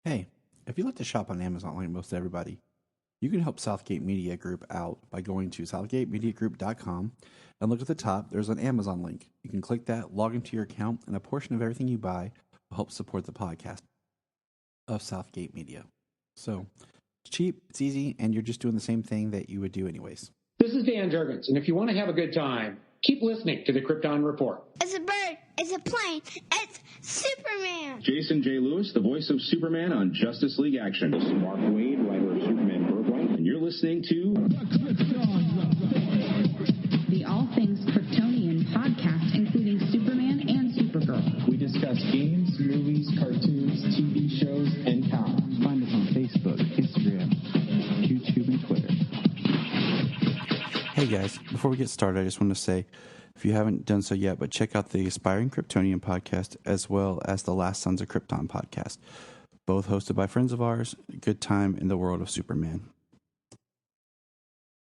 Hey, if you like to shop on Amazon like most everybody, you can help Southgate Media Group out by going to southgatemediagroup.com and look at the top. There's an Amazon link. You can click that, log into your account, and a portion of everything you buy will help support the podcast of Southgate Media. So it's cheap, it's easy, and you're just doing the same thing that you would do anyways. This is Dan Jurgens, and if you want to have a good time, keep listening to the Krypton Report. It's a bird. It's a plane. It's Superman. Jason J. Lewis, the voice of Superman on Justice League Action. This is Mark Wade, writer of Superman Birthright, and you're listening to the All Things Kryptonian podcast, including Superman and Supergirl. We discuss games, movies, cartoons, TV shows, and comics. Find us on Facebook, Instagram, YouTube, and Twitter. Hey guys, before we get started, I just want to say, if you haven't done so yet, but check out the Aspiring Kryptonian podcast as well as the Last Sons of Krypton podcast, both hosted by friends of ours. Good time in the world of Superman.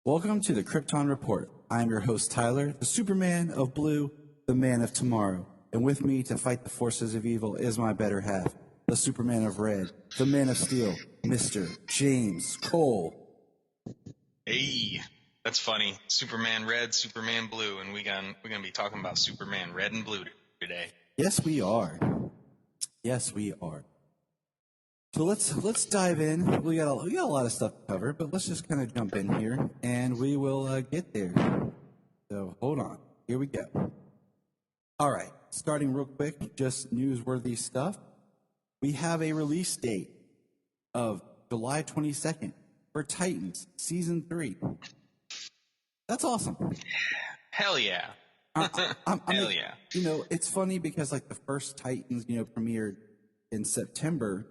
Welcome to the Krypton Report. I'm your host, Tyler, the Superman of Blue, the Man of Tomorrow. And with me to fight the forces of evil is my better half, the Superman of Red, the Man of Steel, Mr. James Cole. Hey, that's funny. Superman Red, Superman Blue, and we're gonna be talking about Superman Red and Blue today. Yes, we are. Yes, we are. So let's dive in. We got a lot of stuff to cover, but let's just kind of jump in here, and we will get there. So hold on. Here we go. All right. Starting real quick, just newsworthy stuff. We have a release date of July 22nd for Titans Season 3. That's awesome. Hell yeah. Hell yeah. You know, it's funny because like the first Titans, premiered in September,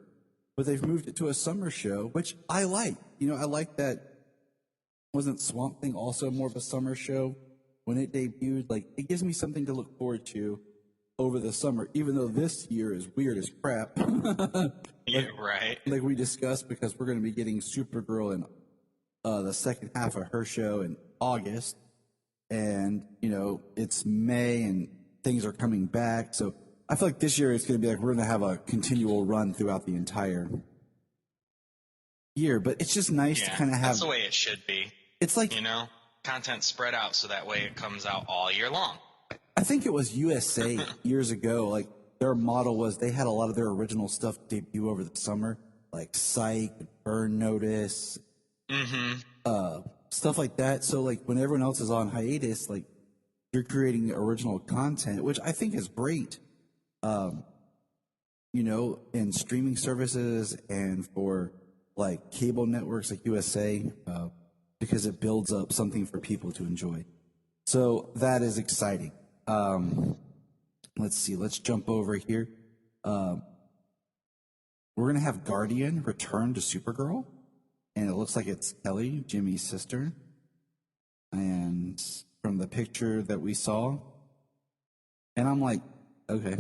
but they've moved it to a summer show, which I like. I like that. Wasn't Swamp Thing also more of a summer show when it debuted? Like, it gives me something to look forward to over the summer, even though this year is weird as crap. Yeah, right. Like we discussed, because we're going to be getting Supergirl in the second half of her show in August, and it's May and things are coming back, so I feel like this year it's going to be like we're going to have a continual run throughout the entire year. But it's just nice to kind of have. That's the way it should be. It's like content spread out so that way it comes out all year long. I think it was USA years ago. Like their model was they had a lot of their original stuff debut over the summer, like Psych, Burn Notice. Stuff like that. So like when everyone else is on hiatus, like you're creating original content, which I think is great. In streaming services and for like cable networks like USA, because it builds up something for people to enjoy. So that is exciting. Let's see. Let's jump over here. We're going to have Guardian return to Supergirl. And it looks like it's Kelly, Jimmy's sister. And from the picture that we saw. And I'm like, okay.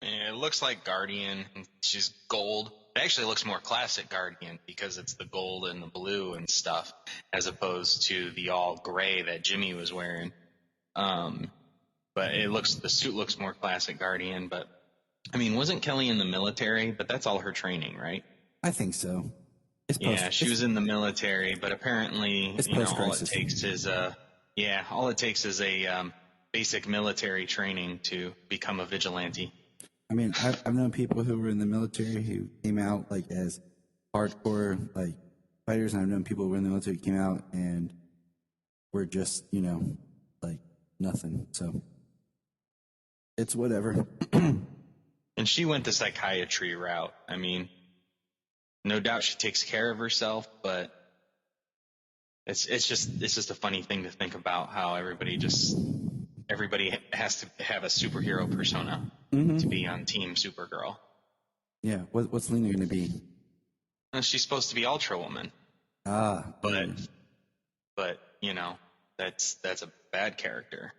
It looks like Guardian. She's gold. It actually looks more classic Guardian because it's the gold and the blue and stuff, as opposed to the all gray that Jimmy was wearing. But the suit looks more classic Guardian. But, wasn't Kelly in the military? But that's all her training, right? I think so. She was in the military, but apparently, all it takes is a basic military training to become a vigilante. I've known people who were in the military who came out like as hardcore like fighters, and I've known people who were in the military who came out and were just like nothing. So it's whatever. And she went the psychiatry route. No doubt she takes care of herself, but it's just a funny thing to think about how everybody has to have a superhero persona to be on Team Supergirl. Yeah, what's Lena going to be? She's supposed to be Ultra Woman. But that's a bad character.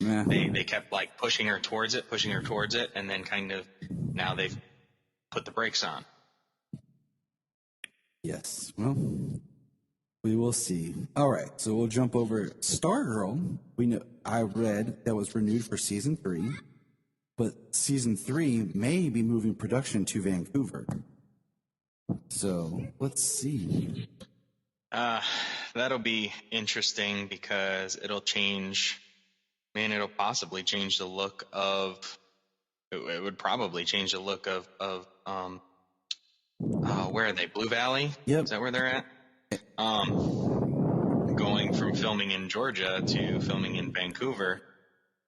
Yeah. They kept like pushing her towards it, and then kind of now they've put the brakes on. Yes. Well, we will see. All right. So we'll jump over Stargirl. I read that was renewed for season 3. but season 3 may be moving production to Vancouver. So let's see. That'll be interesting because it'll possibly change the look of. It would probably change the look of where are they? Blue Valley? Yep. Is that where they're at? Going from filming in Georgia to filming in Vancouver.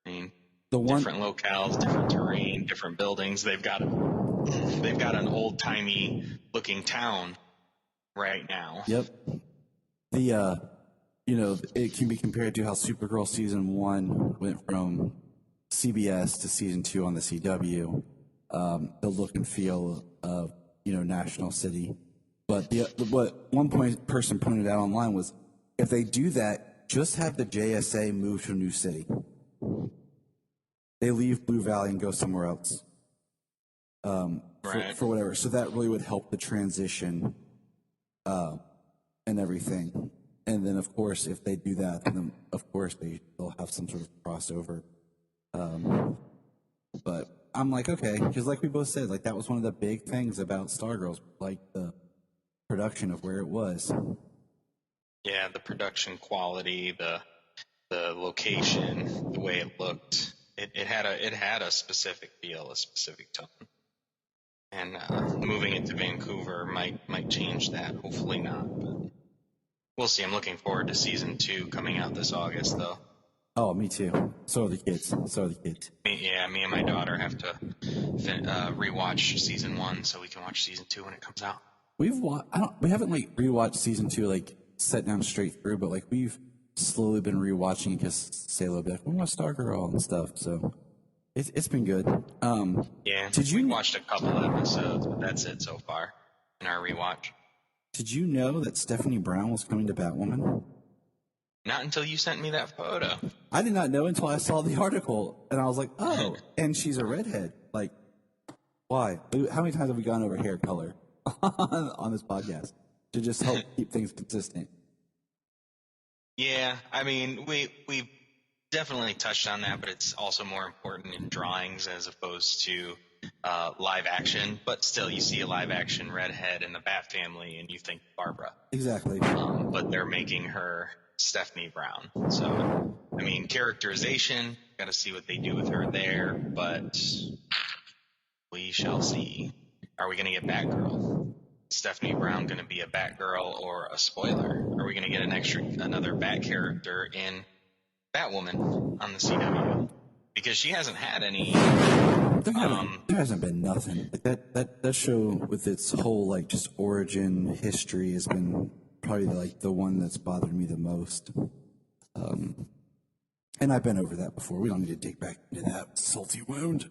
I mean, different locales, different terrain, different buildings. They've got an old timey looking town right now. Yep. It can be compared to how Supergirl season 1 went from CBS to season 2 on the CW. The look and feel of, National City. But what one person pointed out online was, if they do that, just have the JSA move to a new city. They leave Blue Valley and go somewhere else. For whatever. So that really would help the transition and everything. And then, of course, if they do that, then of course they'll have some sort of crossover. But I'm like, okay, because like we both said, like that was one of the big things about Stargirls, like the production of where it was. Yeah, the production quality, the location, the way it looked. It had a specific feel, a specific tone. And moving it to Vancouver might change that. Hopefully not, but we'll see. I'm looking forward to season 2 coming out this August, though. Oh, me too. So are the kids. Me and my daughter have to rewatch season 1 so we can watch season 2 when it comes out. We haven't like rewatched season 2 like set down straight through, but like we've slowly been rewatching because Sayla will be like, we watch Stargirl and stuff. So it's been good. We watched a couple episodes, but that's it so far in our rewatch. Did you know that Stephanie Brown was coming to Batwoman? Not until you sent me that photo. I did not know until I saw the article, and I was like, oh, and she's a redhead. Like, why? How many times have we gone over hair color on this podcast to just help keep things consistent? Yeah, I mean, we definitely touched on that, but it's also more important in drawings as opposed to live action. But still, you see a live action redhead in the Bat family, and you think Barbara. Exactly. But they're making her Stephanie Brown. So, I mean, characterization, got to see what they do with her there, but we shall see. Are we going to get Batgirl? Stephanie Brown going to be a Batgirl or a spoiler? Are we going to get another Bat character in Batwoman on the CW? Because she hasn't had any. There hasn't been nothing. Like that show with its whole like just origin history has been probably like the one that's bothered me the most. And I've been over that before. We don't need to dig back into that salty wound.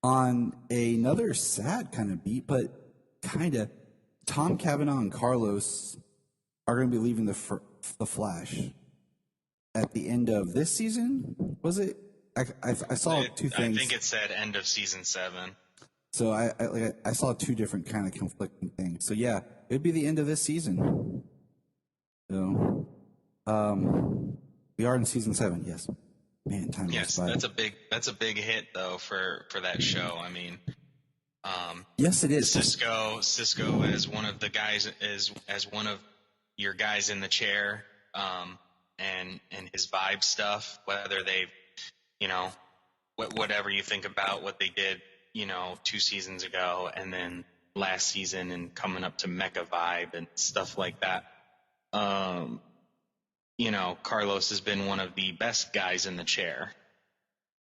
On another sad kind of beat, but kind of, Tom Cavanaugh and Carlos are going to be leaving the Flash at the end of this season. Was it? I saw two things. I think it said end of season 7. So I saw two different kind of conflicting things. So yeah, it'd be the end of this season. So, we are in season 7. Yes. Man, time yes, that's a big hit though for that show. I mean, yes, it is. Cisco as one of the guys as one of your guys in the chair, and his vibe stuff. Whether they, whatever you think about what they did, 2 seasons ago, and then last season, and coming up to Mecha Vibe and stuff like that. Carlos has been one of the best guys in the chair.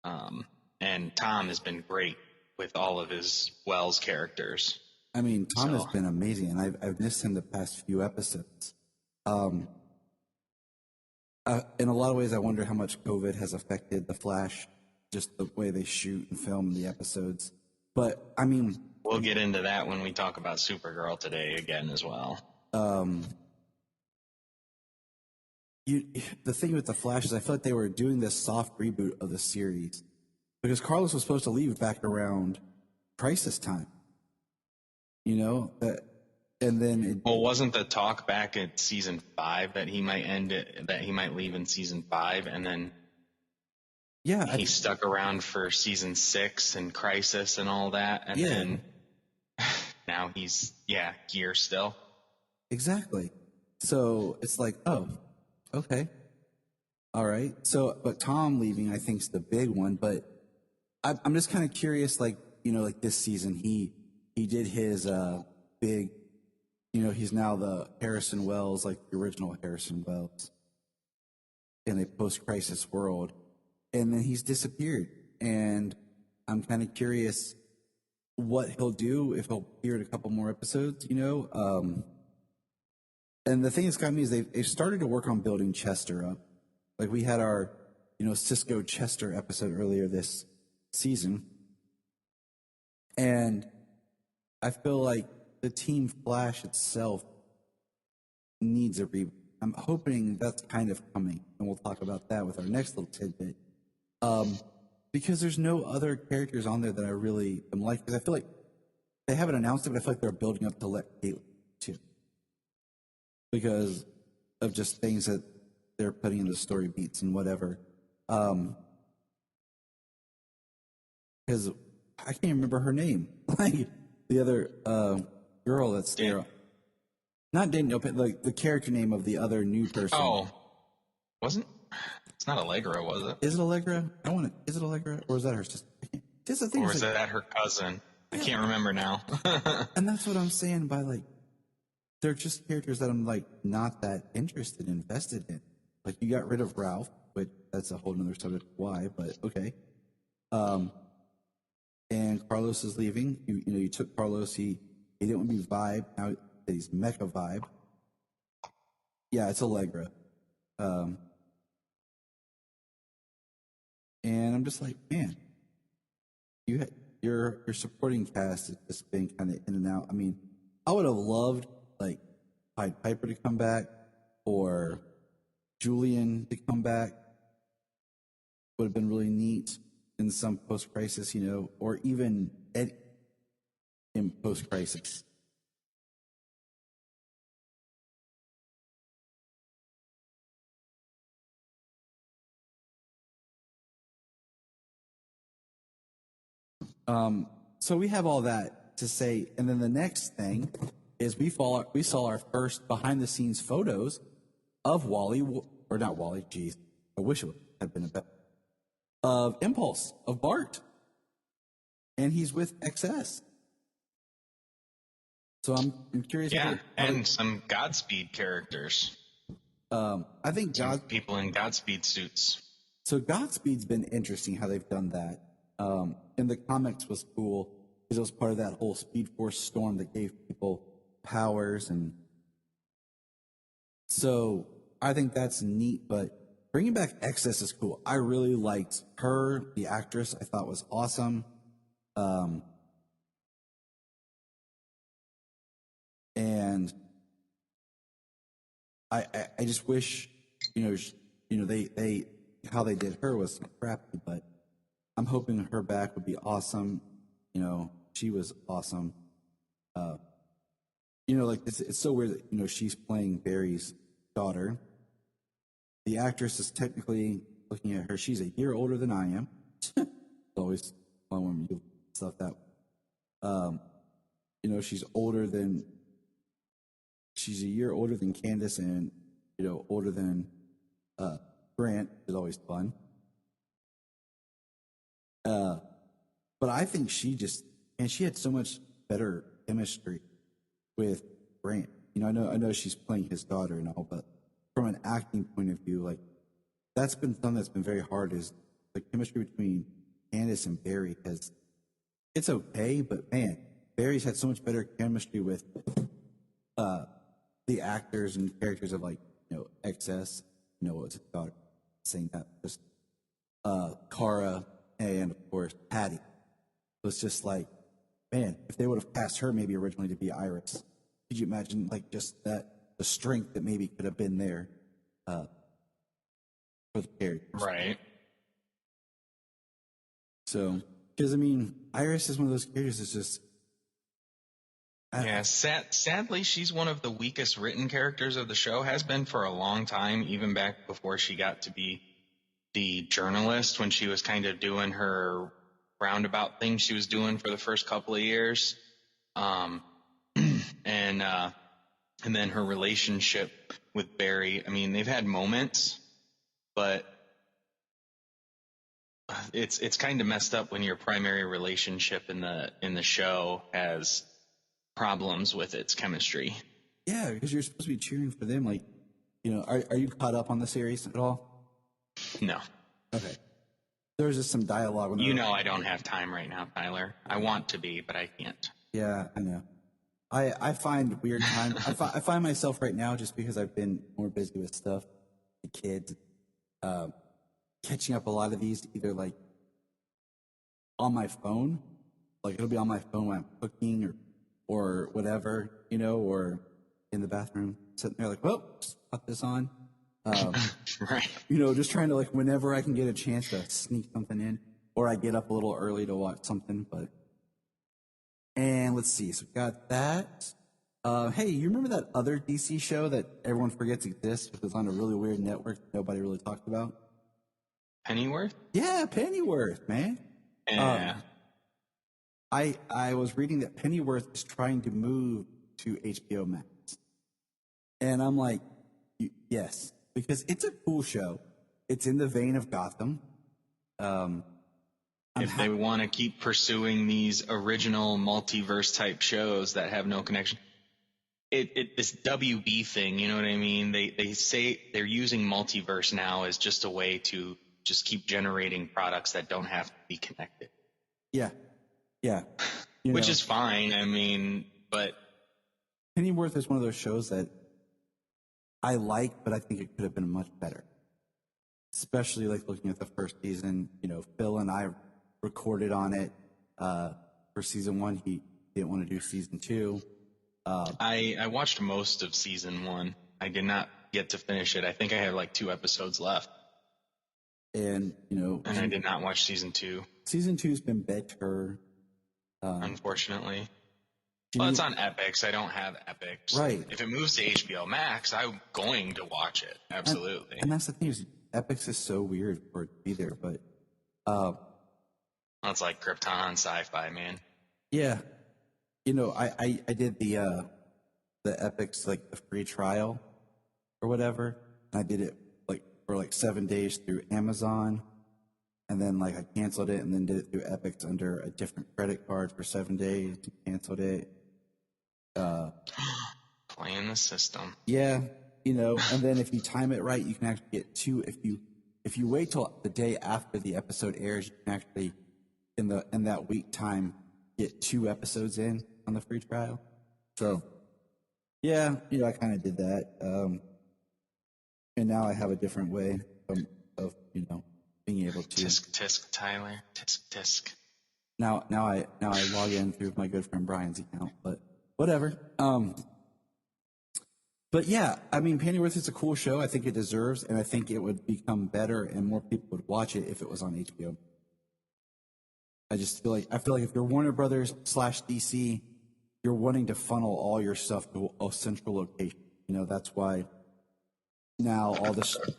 And Tom has been great with all of his Wells characters. I mean, Tom has been amazing, and I've missed him the past few episodes. In a lot of ways, I wonder how much COVID has affected The Flash, just the way they shoot and film the episodes. But, I mean... We'll get into that when we talk about Supergirl today again as well. The thing with The Flash is I feel like they were doing this soft reboot of the series because Carlos was supposed to leave back around Crisis Time. And then wasn't the talk back at season 5 that he might leave in season 5, and then Yeah, He stuck around for season 6 and Crisis and all that, and then now he's here still. exactly. So it's like, oh, okay, all right. So, but Tom leaving, I think, is the big one. But I'm just kind of curious, like, like this season, he did his big, he's now the Harrison Wells, like the original Harrison Wells, in a post-crisis world, and then he's disappeared. And I'm kind of curious what he'll do, if he'll appear in a couple more episodes, And the thing that's got me is they've started to work on building Chester up. Like we had our, Cisco Chester episode earlier this season. And I feel like the Team Flash itself needs a reboot. I'm hoping that's kind of coming, and we'll talk about that with our next little tidbit. Because there's no other characters on there that I really am like. Because I feel like they haven't announced it, but I feel like they're building up to let Caitlin too. Because of just things that they're putting in the story beats and whatever. Because I can't remember her name. Like the other girl that's there. Not Daniel, but like the character name of the other new person. Oh, wasn't? It's not Allegra, was it? Is it Allegra? Is it Allegra, or is that her sister? Just the thing. Or is that her cousin? I can't remember now. And that's what I'm saying by like, they're just characters that I'm like not that interested, invested in. Like you got rid of Ralph, but that's a whole nother subject. Why? But okay. And Carlos is leaving. You took Carlos. He didn't want to be Vibe. Now that he's Mecha Vibe. Yeah, it's Allegra. And I'm just like, man, your supporting cast has just been kind of in and out. I mean, I would have loved like Pied Piper to come back or Julian to come back. Would have been really neat in some post-crisis, or even Eddie in post-crisis. So we have all that to say, and then the next thing is we saw our first behind-the-scenes photos of Wally, or not Wally. Geez, I wish it had been a better. Of Impulse, of Bart, and he's with XS. So I'm curious. Yeah, and some Godspeed characters. I think people in Godspeed suits. So Godspeed's been interesting how they've done that. In the comics was cool because it was part of that whole Speed Force storm that gave people powers, and so I think that's neat. But bringing back XS is cool. I really liked her, the actress. I thought was awesome. And I just wish, they how they did her was crappy, but I'm hoping her back would be awesome. She was awesome. Like it's so weird that, she's playing Barry's daughter. The actress is technically, looking at her, she's a year older than I am. It's always fun when you stuff that. She's a year older than Candace, and older than Grant is always fun. But I think she had so much better chemistry with Grant. I know she's playing his daughter and all, but from an acting point of view, like that's been something that's been very hard. Is the chemistry between Candace and Barry it's okay, but man, Barry's had so much better chemistry with the actors and characters of XS. What's his daughter saying that? Just Kara and of course Patty. It was just like, man, if they would have cast her maybe originally to be Iris, could you imagine just the strength that maybe could have been there for the characters? Right. So, because Iris is one of those characters that's just. Sadly, she's one of the weakest written characters of the show. Has been for a long time, even back before she got to be the journalist when she was kind of doing her roundabout thing she was doing for the first couple of years. And then her relationship with Barry. I mean, they've had moments, but it's kind of messed up when your primary relationship in the show has problems with its chemistry. Yeah, because you're supposed to be cheering for them. Like, are you caught up on the series at all? No. Okay. There was just some dialogue. I don't have time right now, Tyler. I want to be, but I can't. Yeah, I know. I find weird time. I find myself right now, just because I've been more busy with stuff, the kids, catching up a lot of these either like on my phone, like it'll be on my phone when I'm cooking or whatever, or in the bathroom, sitting there like, well, just put this on. Right. Just trying to, like, whenever I can get a chance to sneak something in, or I get up a little early to watch something, and let's see. So we got that. Hey, you remember that other DC show that everyone forgets exists because it's on a really weird network that nobody really talked about? Pennyworth? Yeah, Pennyworth, man. Yeah. I was reading that Pennyworth is trying to move to HBO Max. And I'm like, yes, because it's a cool show. It's in the vein of Gotham. If they want to keep pursuing these original multiverse type shows that have no connection, this WB thing, you know what I mean? They say they're using multiverse now as just a way to just keep generating products that don't have to be connected. Yeah. Which is fine. I mean, but Pennyworth is one of those shows that I like, but I think it could have been much better. Especially like looking at the first season, Phil and I recorded on it for season 1. He didn't want to do season 2. I watched most of season 1. I did not get to finish it. I think I have like 2 episodes left. And, and I did not watch season 2. Season 2's been better. Unfortunately. Well, it's on Epix. I don't have Epix. Right. If it moves to HBO Max, I'm going to watch it. Absolutely. And that's the thing is, Epix is so weird for it to be there, but it's like Krypton on Sci-Fi, man. Yeah. I did the Epix, like the free trial or whatever. And I did it for 7 days through Amazon. And then I canceled it and then did it through Epix under a different credit card for 7 days. Canceled it. Playing the system. Yeah. And then if you time it right, you can actually get 2. If you wait till the day after the episode airs, you can actually in that week time get 2 episodes in on the free trial. So yeah, I kind of did that. And now I have a different way of being able to tisk Tyler, tisk. Now I log in through my good friend Brian's account, but whatever. But yeah, I mean, Pennyworth is a cool show. I think it deserves, and I think it would become better and more people would watch it if it was on HBO. I feel like if you're Warner Brothers / DC, you're wanting to funnel all your stuff to a central location. That's why now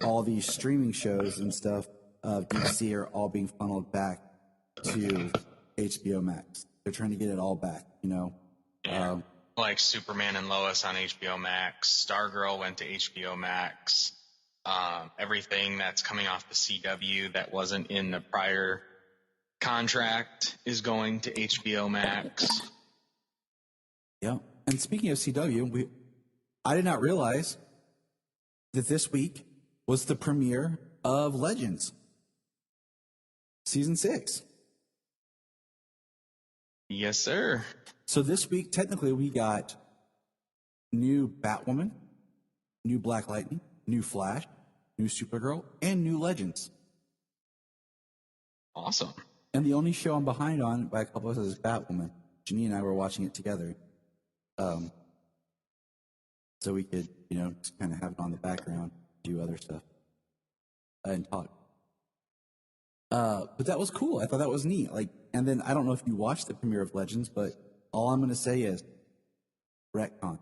all these streaming shows and stuff of DC are all being funneled back to HBO Max. They're trying to get it all back, Yeah. Like Superman and Lois on HBO Max. Stargirl went to HBO Max. Everything that's coming off the CW that wasn't in the prior contract is going to HBO Max. Yeah. And speaking of CW, I did not realize that this week was the premiere of Legends. Season 6. Yes, sir. So this week, technically, we got new Batwoman, new Black Lightning, new Flash, new Supergirl, and new Legends. Awesome. And the only show I'm behind on by a couple of us is Batwoman. Janine and I were watching it together. So we could, just kind of have it on the background, do other stuff, and talk. But that was cool. I thought that was neat. And then I don't know if you watched the premiere of Legends, but all I'm going to say is retcon. I'm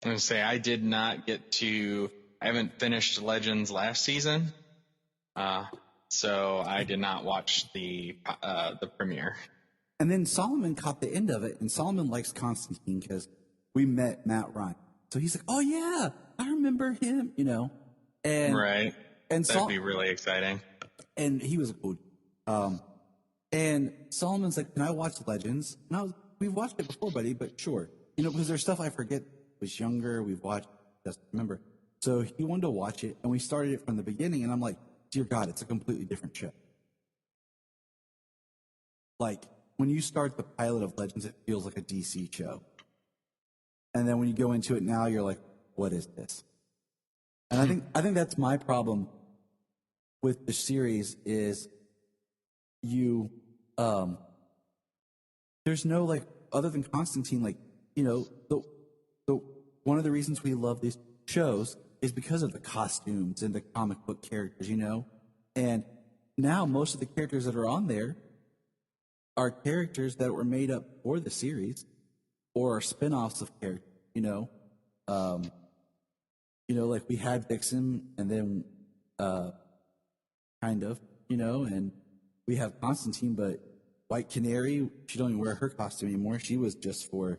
going to say I did not get to. I haven't finished Legends last season, So I did not watch the premiere. And then Solomon caught the end of it, and Solomon likes Constantine because we met Matt Ryan. So he's like, "Oh yeah, I remember him," And Right. And that'd be really exciting. And he was a cool. And Solomon's like, "Can I watch Legends?" And we've watched it before, buddy, but sure, because there's stuff I forget. I was younger, we've watched, just remember. So he wanted to watch it, and we started it from the beginning. And I'm like, "Dear God, it's a completely different show." Like when you start the pilot of Legends, it feels like a DC show, and then when you go into it now, you're like, "What is this?" And I think that's my problem with the series is there's no other than Constantine, the one of the reasons we love these shows is because of the costumes and the comic book characters, and now most of the characters that are on there are characters that were made up for the series or are spin-offs of characters, like we had Vixen and then kind of, and we have Constantine, but White Canary, she don't even wear her costume anymore. She was just for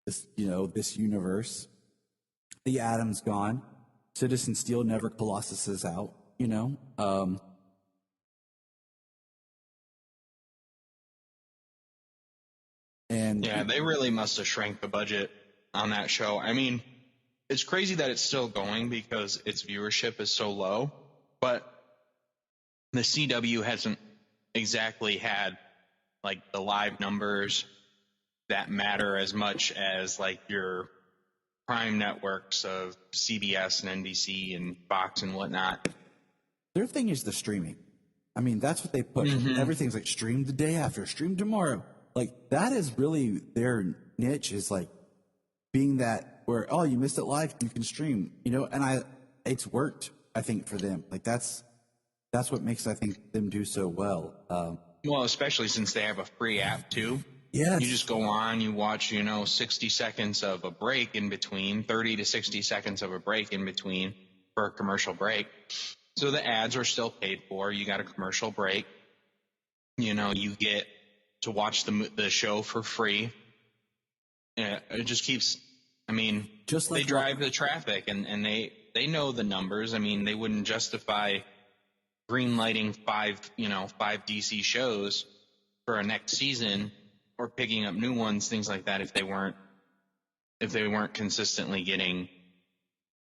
this, this universe. The Atom's gone. Citizen Steel never Colossus out, and yeah, they really must have shrank the budget on that show. I mean, it's crazy that it's still going because its viewership is so low, but the CW hasn't exactly had the live numbers that matter as much as your prime networks of CBS and NBC and Fox and whatnot. Their thing is the streaming. I mean, that's what they push. Mm-hmm. Everything's stream the day after, stream tomorrow. That is really their niche, is being that where, oh, you missed it live, you can stream, and it's worked, I think, for them. That's what makes, I think, them do so well. Well, especially since they have a free app too. Yes. You just go on, you watch, 60 seconds of a break in between, 30 to 60 seconds of a break in between for a commercial break. So the ads are still paid for. You got a commercial break. You get to watch the show for free. It just keeps, just they drive the traffic and they know the numbers. They wouldn't justify greenlighting five DC shows for a next season or picking up new ones, things like that, if they weren't consistently getting,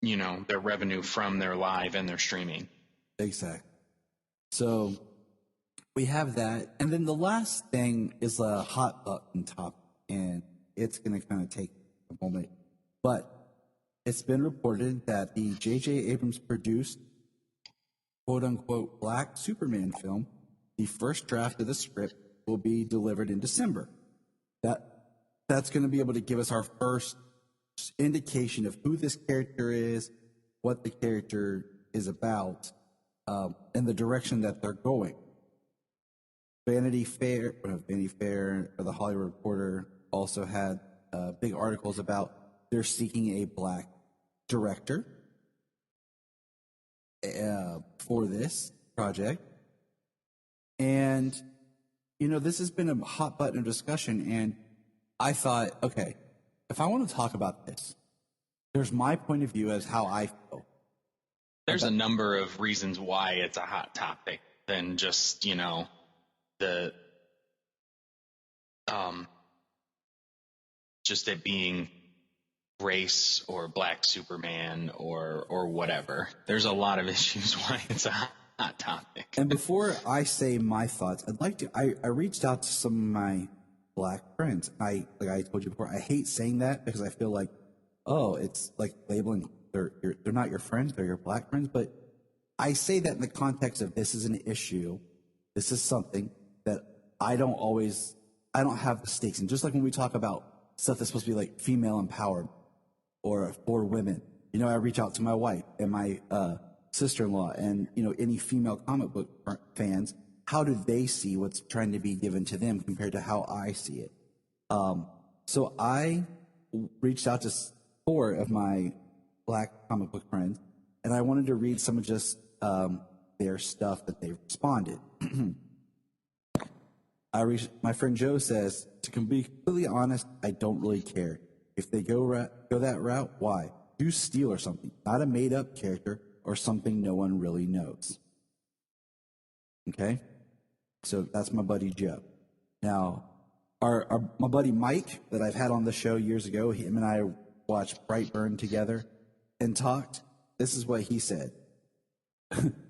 their revenue from their live and their streaming. Exactly. So we have that. And then the last thing is a hot button topic, and it's going to kind of take a moment, but it's been reported that the J.J. Abrams produced quote-unquote Black Superman film, the first draft of the script will be delivered in December. That's going to be able to give us our first indication of who this character is, what the character is about, and the direction that they're going. Vanity Fair, or the Hollywood Reporter also had big articles about they're seeking a Black director for this project. And, this has been a hot button of discussion, and I thought, okay, if I want to talk about this, there's my point of view as how I feel. There's a number of reasons why it's a hot topic than just, just it being race or Black Superman or whatever. There's a lot of issues why it's a hot topic. And before I say my thoughts, I reached out to some of my Black friends. Like I told you before, I hate saying that because I feel like, oh, it's like labeling they're not your friends, they're your Black friends. But I say that in the context of this is an issue. This is something that I don't have the stakes in. Just like when we talk about stuff that's supposed to be like female empowerment or for women, I reach out to my wife and my sister-in-law and, any female comic book fans. How do they see what's trying to be given to them compared to how I see it? So I reached out to 4 of my Black comic book friends, and I wanted to read some of just their stuff that they responded. My friend Joe says, to be completely honest, I don't really care. If they go that route, why? Do Steel or something, not a made-up character or something no one really knows. Okay? So that's my buddy Joe. Now, my buddy Mike that I've had on the show years ago, him and I watched Brightburn together and talked. This is what he said.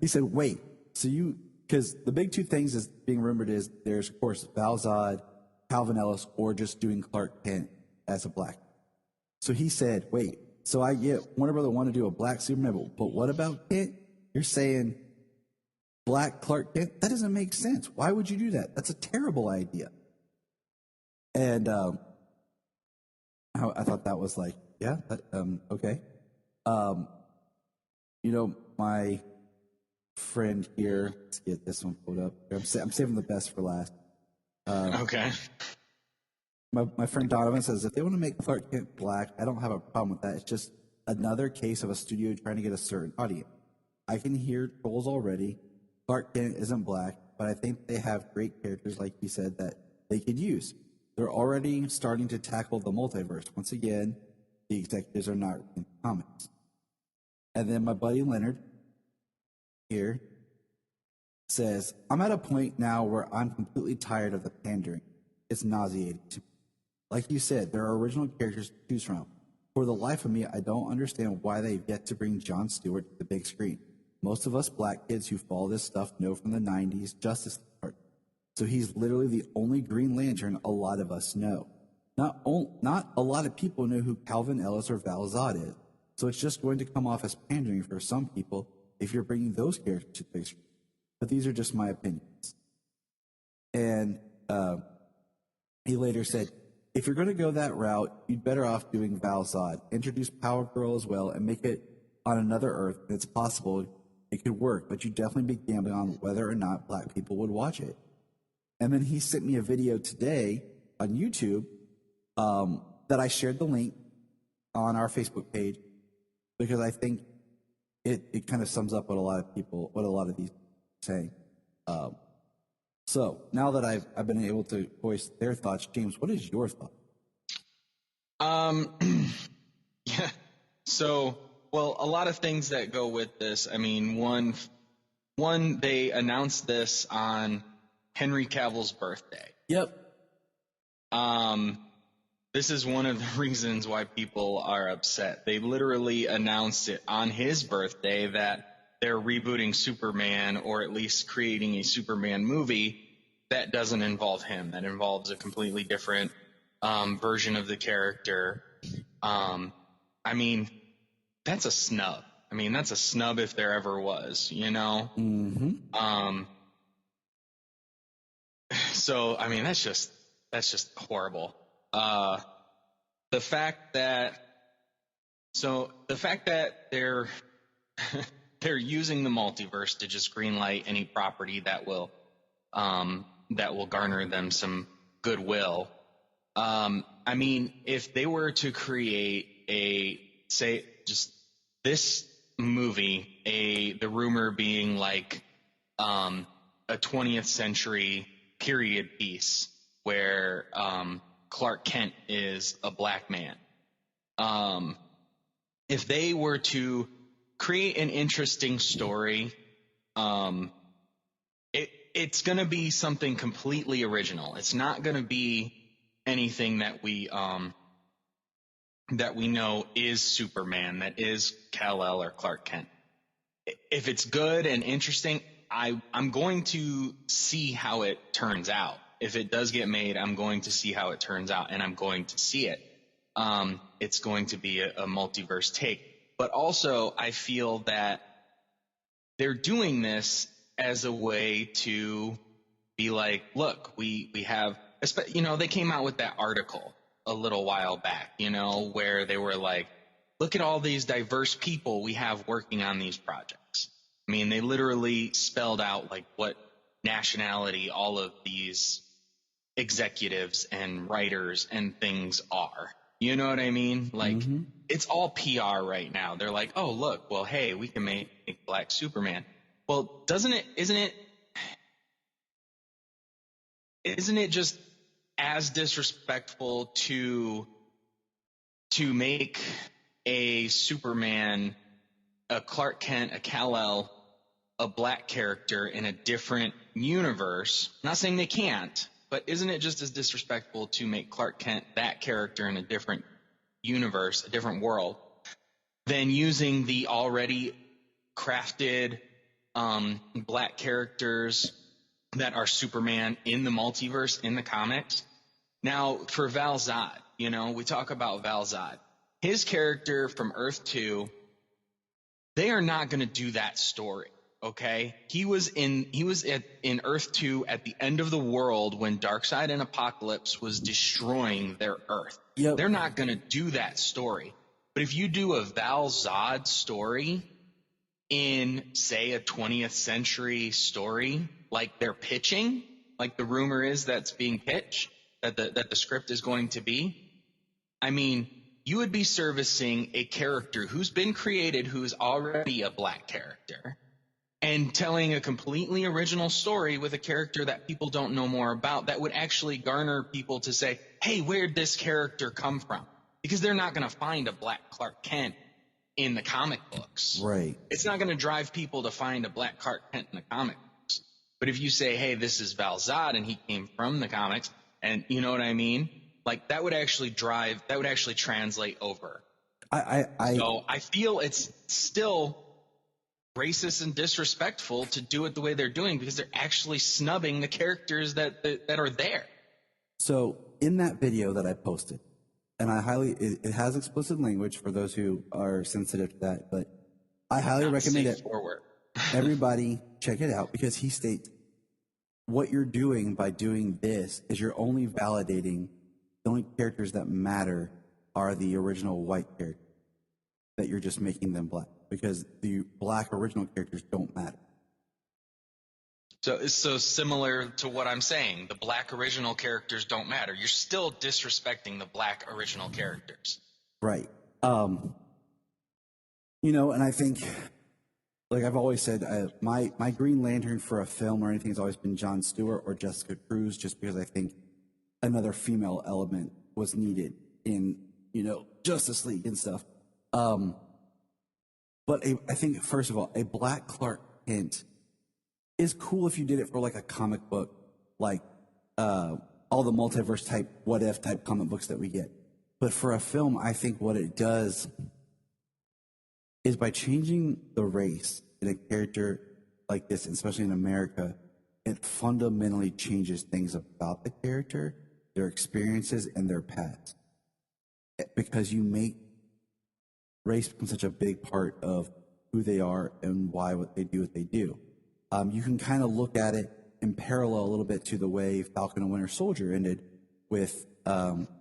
He said, wait, because the big two things is being rumored is there's, of course, Val Zod, Calvin Ellis, or just doing Clark Kent as a black. So he said, wait, so I get Warner Brother want to do a black Superman, but what about Kent? You're saying black Clark Kent? That doesn't make sense. Why would you do that? That's a terrible idea. And I thought that was like, yeah, okay. My friend here, let's get this one pulled up. I'm saving the best for last. Okay. My friend Donovan says, if they want to make Clark Kent black, I don't have a problem with that. It's just another case of a studio trying to get a certain audience. I can hear trolls already. Clark Kent isn't black, but I think they have great characters, like you said, that they could use. They're already starting to tackle the multiverse. Once again, the executives are not reading comics. And then my buddy Leonard here says, I'm at a point now where I'm completely tired of the pandering. It's nauseating to me. Like you said, there are original characters to choose from. For the life of me, I don't understand why they've yet to bring Jon Stewart to the big screen. Most of us black kids who follow this stuff know from the 90s Justice League. So he's literally the only Green Lantern a lot of us know. Not a lot of people know who Calvin Ellis or Val Zod is. So it's just going to come off as pandering for some people if you're bringing those characters to the big screen. But these are just my opinions. And he later said, if you're going to go that route, you'd better off doing Val Zod. Introduce Power Girl as well and make it on another Earth. It's possible it could work, but you'd definitely be gambling on whether or not black people would watch it. And then he sent me a video today on YouTube that I shared the link on our Facebook page because I think it kind of sums up what a lot of these are saying. So now that I've been able to voice their thoughts, James, what is your thought? Yeah. So, well, a lot of things that go with this. I mean, one, they announced this on Henry Cavill's birthday. Yep. This is one of the reasons why people are upset. They literally announced it on his birthday that they're rebooting Superman, or at least creating a Superman movie that doesn't involve him, that involves a completely different version of the character. I mean, that's a snub. I mean, that's a snub if there ever was, you know? Mm-hmm. So, I mean, that's just horrible. The fact that they're they're using the multiverse to just greenlight any property that will garner them some goodwill. I mean, if they were to create just this movie, the rumor being like a 20th century period piece where Clark Kent is a black man. If they were to create an interesting story, it's going to be something completely original. It's not going to be anything that we know is Superman, that is Kal-El or Clark Kent. If it's good and interesting, I'm going to see how it turns out. If it does get made, I'm going to see how it turns out, and I'm going to see it. It's going to be a multiverse take. But also, I feel that they're doing this as a way to be like, look, we have, they came out with that article a little while back, where they were like, look at all these diverse people we have working on these projects. I mean, they literally spelled out like what nationality all of these executives and writers and things are. You know what I mean? Like, It's all PR right now. They're like, oh, look, well, hey, we can make Black Superman. Well, isn't it just as disrespectful to make a Superman, a Clark Kent, a Kal-El, a black character in a different universe? I'm not saying they can't, but isn't it just as disrespectful to make Clark Kent that character in a different universe, a different world, than using the already crafted black characters that are Superman in the multiverse, in the comics? Now, for Val Zod, we talk about Val Zod. His character from Earth 2, they are not going to do that story, okay? He was in Earth 2 at the end of the world when Darkseid and Apocalypse was destroying their Earth. Yep. They're not going to do that story. But if you do a Val Zod story in, say, a 20th century story, like they're pitching, like the rumor is that's being pitched, that the script is going to be, I mean, you would be servicing a character who's been created, who's already a black character, and telling a completely original story with a character that people don't know more about, that would actually garner people to say, hey, where'd this character come from? Because they're not going to find a black Clark Kent in the comic books. Right. It's not going to drive people to find a black Clark Kent in the comic books. But if you say, hey, this is Val Zod and he came from the comics, and you know what I mean? Like, that would actually translate over. So I feel it's still racist and disrespectful to do it the way they're doing, because they're actually snubbing the characters that are there. So in that video that I posted, and it has explicit language for those who are sensitive to that, but I highly recommend it. Everybody check it out, because he states what you're doing by doing this is you're only validating the only characters that matter are the original white characters, that you're just making them black, because the black original characters don't matter. So it's so similar to what I'm saying. The black original characters don't matter. You're still disrespecting the black original characters. Right. And I think, like I've always said, my Green Lantern for a film or anything has always been Jon Stewart or Jessica Cruz, just because I think another female element was needed in, Justice League and stuff. But I think, first of all, a black Clark Kent is cool if you did it for like a comic book, like all the multiverse type, what if type comic books that we get. But for a film, I think what it does is, by changing the race in a character like this, especially in America, it fundamentally changes things about the character, their experiences, and their past. Because you make race become such a big part of who they are and why what they do. You can kind of look at it in parallel a little bit to the way Falcon and Winter Soldier ended, with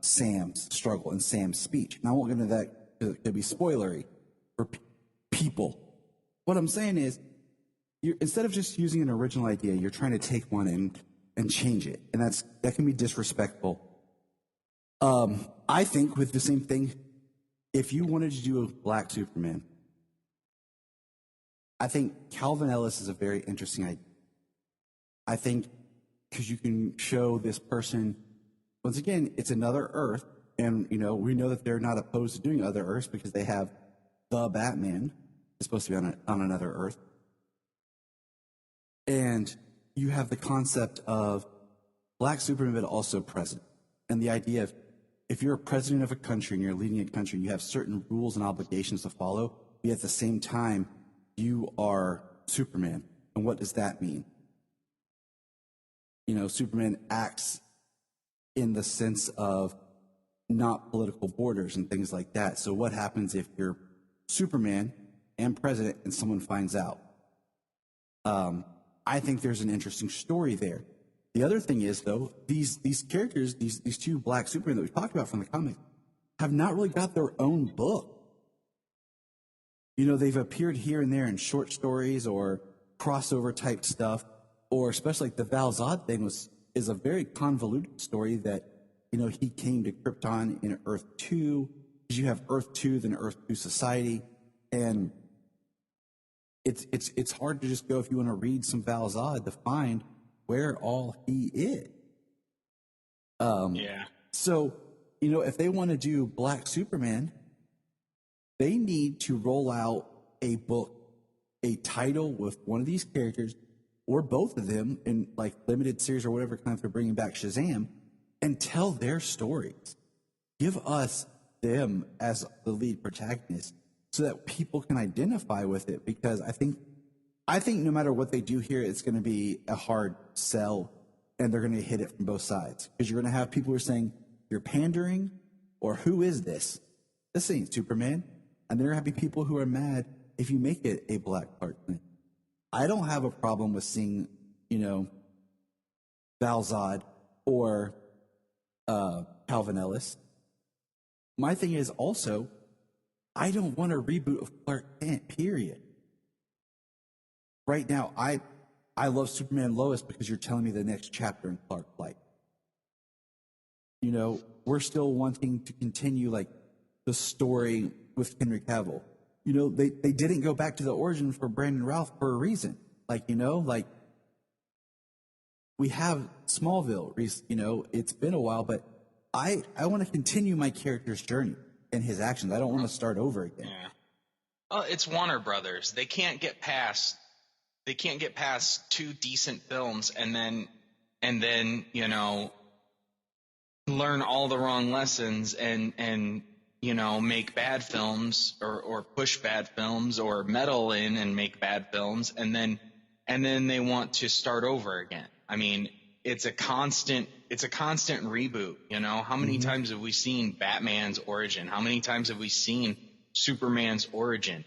Sam's struggle and Sam's speech. And I won't get into that because it could be spoilery for people. What I'm saying is, instead of just using an original idea, you're trying to take one and change it. And that can be disrespectful. I think with the same thing, if you wanted to do a black Superman, I think Calvin Ellis is a very interesting idea. I think because you can show this person, once again, it's another Earth, and we know that they're not opposed to doing other Earths because they have the Batman is supposed to be on another Earth, and you have the concept of black Superman, but also president, and the idea of, if you're a president of a country and you're leading a country, you have certain rules and obligations to follow, but at the same time, you are Superman. And what does that mean? Superman acts in the sense of not political borders and things like that. So what happens if you're Superman and president and someone finds out? I think there's an interesting story there. The other thing is, though, these characters, these two black Supermen that we talked about from the comic, have not really got their own book. They've appeared here and there in short stories or crossover type stuff, or especially like the Val Zod thing is a very convoluted story that, he came to Krypton in Earth 2, because you have Earth 2, then Earth 2 society, and it's hard to just go, if you want to read some Val Zod, to find where all he is. Yeah. So, you know, if they want to do Black Superman, they need to roll out a book, a title with one of these characters or both of them in like limited series or whatever kind of they're bringing back Shazam, and tell their stories. Give us them as the lead protagonist so that people can identify with it, because I think no matter what they do here, it's going to be a hard sell, and they're going to hit it from both sides, because you're going to have people who are saying you're pandering, or who is this? This ain't Superman. And there are going to be people who are mad if you make it a black cartoon. I don't have a problem with seeing, you know, Val Zod or Calvin Ellis. My thing is also, I don't want a reboot of Clark Kent, period. Right now, I love Superman and Lois because you're telling me the next chapter in Clark's life. You know, we're still wanting to continue like the story with Henry Cavill. You know, they didn't go back to the origin for Brandon Routh for a reason. Like, you know, like we have Smallville, you know, it's been a while, but I want to continue my character's journey and his actions. I don't want to start over again. Yeah. Well, it's Warner Brothers. They can't get past two decent films and then, you know, learn all the wrong lessons and you know, make bad films or push bad films or meddle in and make bad films, and then they want to start over again. I mean, it's a constant reboot, you know. How many times have we seen Batman's origin? How many times have we seen Superman's origin?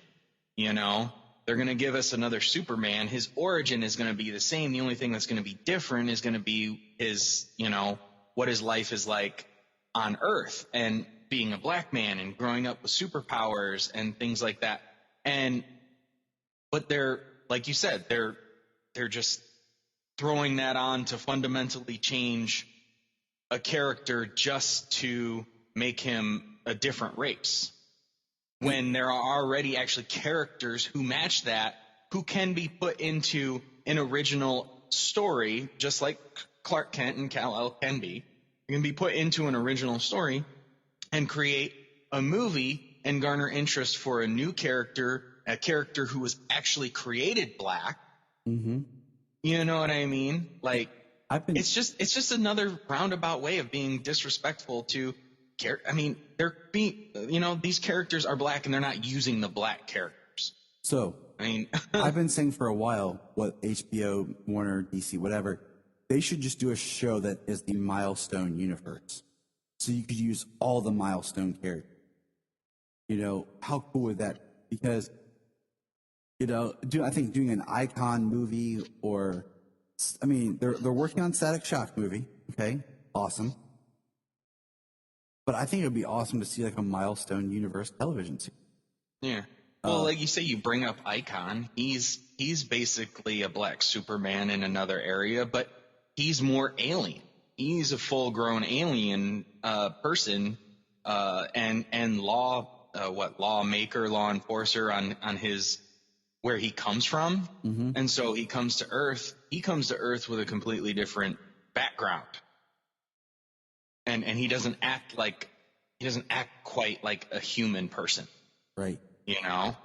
You know, they're going to give us another Superman. His origin is going to be the same. The only thing that's going to be different is going to be his, you know, what his life is like on Earth, and being a black man and growing up with superpowers and things like that. But they're, like you said, they're just throwing that on to fundamentally change a character just to make him a different race, when there are already actually characters who match that, who can be put into an original story, just like Clark Kent and Kal-El can be. You can be put into an original story and create a movie and garner interest for a new character, a character who was actually created black. Mm-hmm. You know what I mean? Like, it's just another roundabout way of being disrespectful to I mean, you know, these characters are black and they're not using the black characters. So, I mean, I've been saying for a while, what HBO, Warner, DC, whatever, they should just do a show that is the Milestone universe. So you could use all the Milestone characters. You know, how cool would that? Because, you know, I think doing an Icon movie, or, I mean, they're working on Static Shock movie. Okay, awesome. But I think it would be awesome to see like a Milestone universe television series. Yeah. Well, like you say, you bring up Icon. He's basically a black Superman in another area, but he's more alien. He's a full-grown alien person, and lawmaker, law enforcer on his where he comes from, and so he comes to Earth. He comes to Earth with a completely different background, and he doesn't act quite like a human person, right? You know.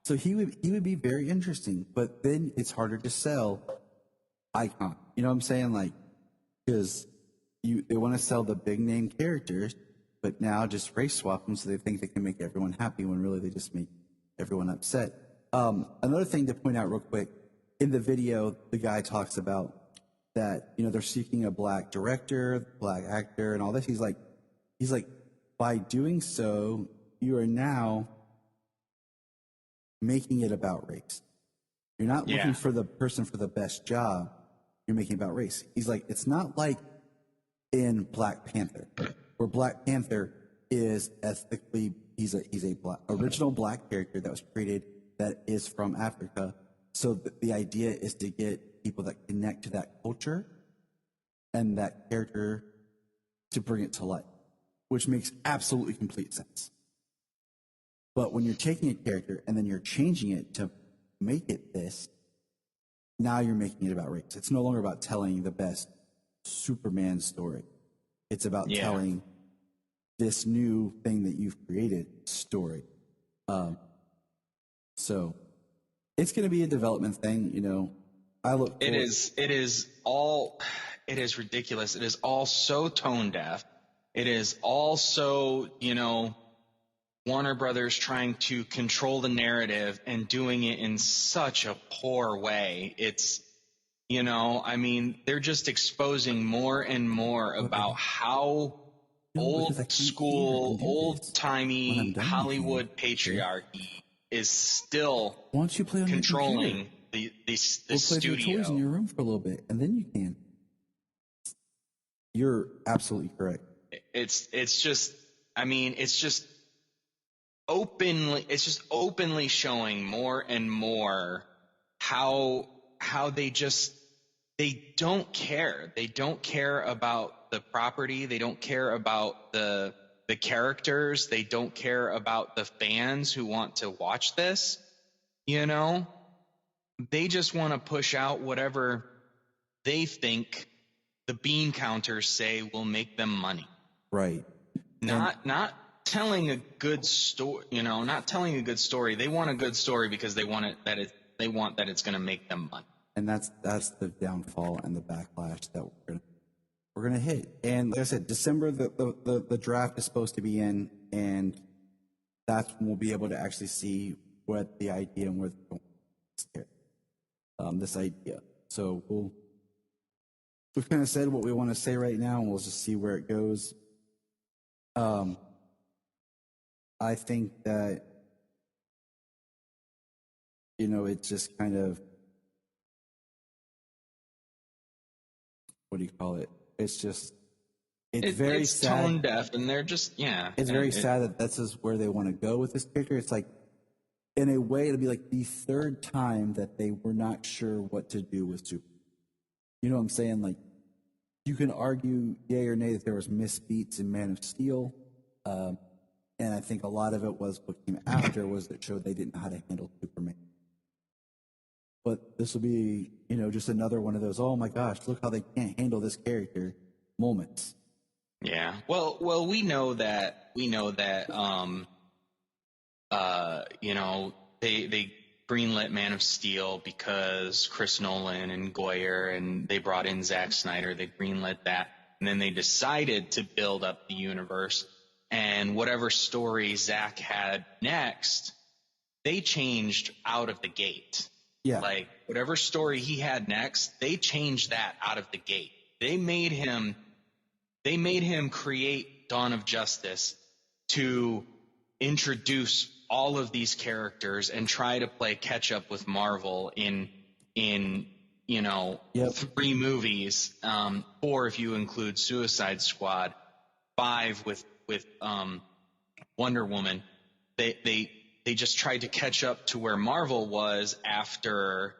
So he would be very interesting, but then it's harder to sell Icon. You know what I'm saying? Like, because they want to sell the big name characters, but now just race swap them so they think they can make everyone happy when really they just make everyone upset. Another thing to point out real quick, in the video, the guy talks about that, you know, they're seeking a black director, black actor, and all this. He's like, by doing so, you are now making it about race. You're not looking for the person for the best job. You're making it about race. He's like, it's not like in Black Panther, where Black Panther is ethically, he's a original black character that was created that is from Africa. So the idea is to get people that connect to that culture and that character to bring it to life, which makes absolutely complete sense. But when you're taking a character and then you're changing it to make it this, now you're making it about race. It's no longer about telling the best Superman story. It's about telling this new thing that you've created story. So it's going to be a development thing, you know. I look. It is ridiculous. It is all so tone deaf. It is all so, you know, Warner Brothers trying to control the narrative and doing it in such a poor way. It's, you know, I mean, they're just exposing more and more about how old school, old timey Hollywood patriarchy is still Why don't you play on controlling the we'll studio. play with toys in your room for a little bit, and then you can. You're absolutely correct. It's just, I mean, it's just openly showing more and more how they don't care. They don't care about the property. They don't care about the characters. They don't care about the fans who want to watch this. You know, they just want to push out whatever they think the bean counters say will make them money. Right. Not telling a good story, you know, not telling a good story. They want a good story because they want that it's going to make them money. And that's the downfall and the backlash that we're gonna hit. And like I said, December the draft is supposed to be in, and that's when we'll be able to actually see what the idea and where they're going. This idea. So we've kind of said what we want to say right now, and we'll just see where it goes. I think that, you know, it's just kind of, what do you call it? It's very it's sad. Tone deaf, and they're just It's very sad that this is where they want to go with this character. It's like, in a way, it'll be like the third time that they were not sure what to do with Superman. You know what I'm saying? Like, you can argue yay or nay that there was misbeats in Man of Steel, and I think a lot of it was what came after was that showed they didn't know how to handle Superman. But this will be, you know, just another one of those, oh my gosh, look how they can't handle this character moments. Yeah. Well, we know that, you know, they greenlit Man of Steel because Chris Nolan and Goyer, and they brought in Zack Snyder. They greenlit that. And then they decided to build up the universe. And whatever story Zack had next, they changed out of the gate. Yeah. Like, whatever story he had next, they changed that out of the gate. They made him create Dawn of Justice to introduce all of these characters and try to play catch up with Marvel in you know, 3 movies, 4 if you include Suicide Squad, 5 with Wonder Woman. They just tried to catch up to where Marvel was after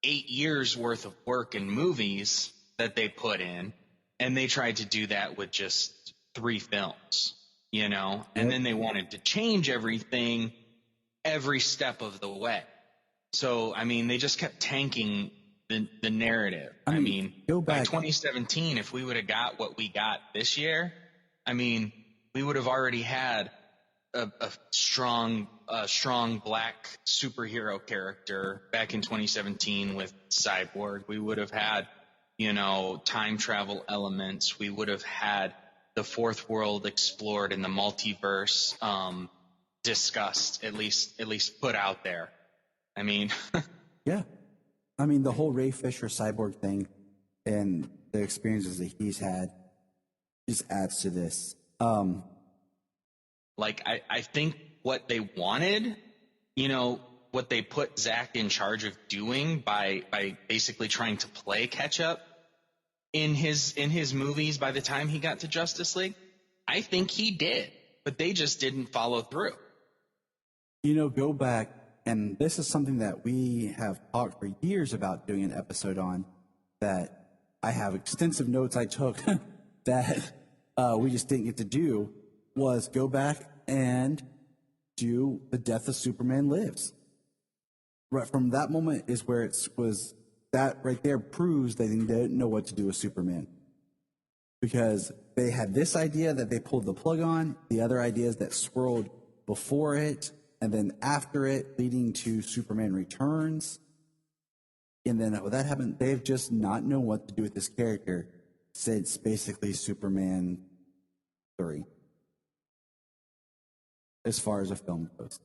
8 years worth of work and movies that they put in, and they tried to do that with just 3 films, you know, and then they wanted to change everything every step of the way. So, I mean, they just kept tanking the narrative. I mean, go back. By 2017, if we would have got what we got this year, I mean, we would have already had a strong black superhero character back in 2017 with Cyborg. We would have had, you know, time travel elements. We would have had the fourth world explored and the multiverse discussed, at least put out there. I mean, yeah. I mean, the whole Ray Fisher Cyborg thing and the experiences that he's had just adds to this. Like, I think what they wanted, you know, what they put Zack in charge of doing by basically trying to play catch up in his movies by the time he got to Justice League, I think he did, but they just didn't follow through. You know, go back, and this is something that we have talked for years about doing an episode on, that I have extensive notes I took that we just didn't get to do, was go back and do The Death of Superman Lives. right from that moment is where it was that right there proves they didn't know what to do with Superman. Because they had this idea that they pulled the plug on, the other ideas that swirled before it, and then after it, leading to Superman Returns. And then when that happened, they've just not known what to do with this character since basically Superman 3, as far as a film goes.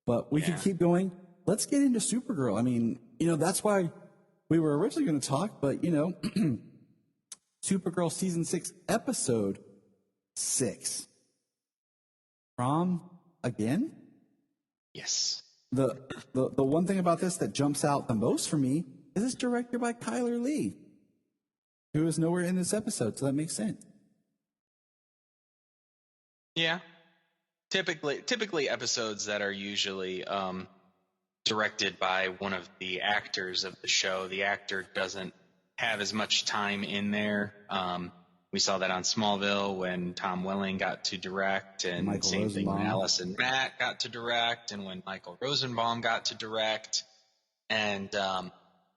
But we can keep going. Let's get into Supergirl. I mean, that's why we were originally going to talk, but, Supergirl Season 6, Episode 6. Prom Again? Yes. The one thing about this that jumps out the most for me is it's directed by Kyler Lee, who is nowhere in this episode, so that makes sense. Yeah. Typically episodes that are usually directed by one of the actors of the show, the actor doesn't have as much time in there. We saw that on Smallville when Tom Welling got to direct, and Michael same thing when Rosenbaum. Allison Mack got to direct, and when Michael Rosenbaum got to direct. And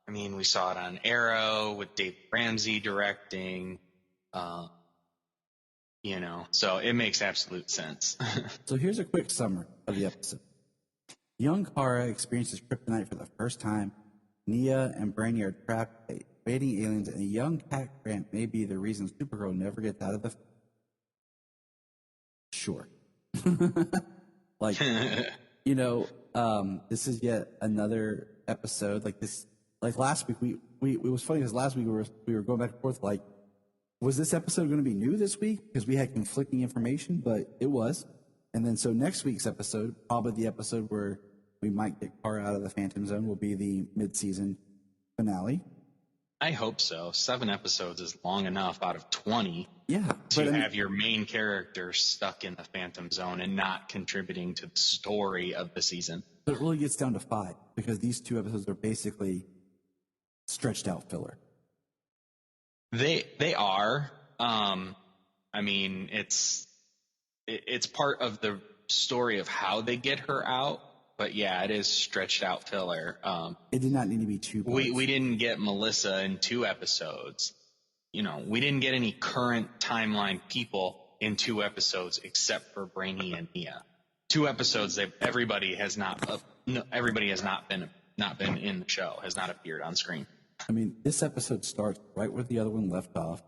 we saw it on Arrow with Dave Ramsey directing. So it makes absolute sense. So here's a quick summary of the episode. Young Kara experiences kryptonite for the first time. Nia and Brainy are trapped by invading aliens, and a young Cat Grant may be the reason Supergirl never gets out of the... Sure. This is yet another episode like this. Like last week, we it was funny because last week we were going back and forth like, was this episode going to be new this week? Because we had conflicting information, but it was. And then so next week's episode, probably the episode where we might get Kara out of the Phantom Zone, will be the mid-season finale. I hope so. 7 episodes is long enough out of 20 to have your main character stuck in the Phantom Zone and not contributing to the story of the season. But it really gets down to 5 because these 2 episodes are basically stretched out filler. They are. It's part of the story of how they get her out. But yeah, it is stretched out filler. It did not need to be 2 parts. We didn't get Melissa in 2 episodes. We didn't get any current timeline people in 2 episodes except for Brainy and Nia. 2 episodes that everybody has not been in the show, has not appeared on screen. This episode starts right where the other one left off.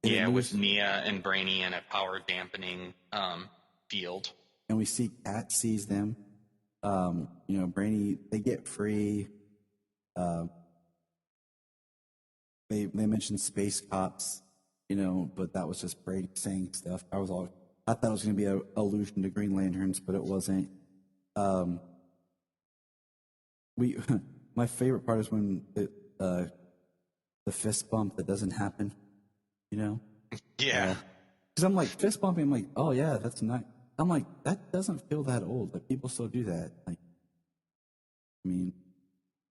With Nia and Brainy in a power dampening field. And we see Kat sees them. Brainy, they get free. They mentioned space cops, but that was just Brady saying stuff. I thought it was going to be an allusion to Green Lanterns, but it wasn't. My favorite part is when the fist bump that doesn't happen, Yeah. Because I'm like, fist bumping, I'm like, oh yeah, that's nice. I'm like, that doesn't feel that old. Like, people still do that. Like,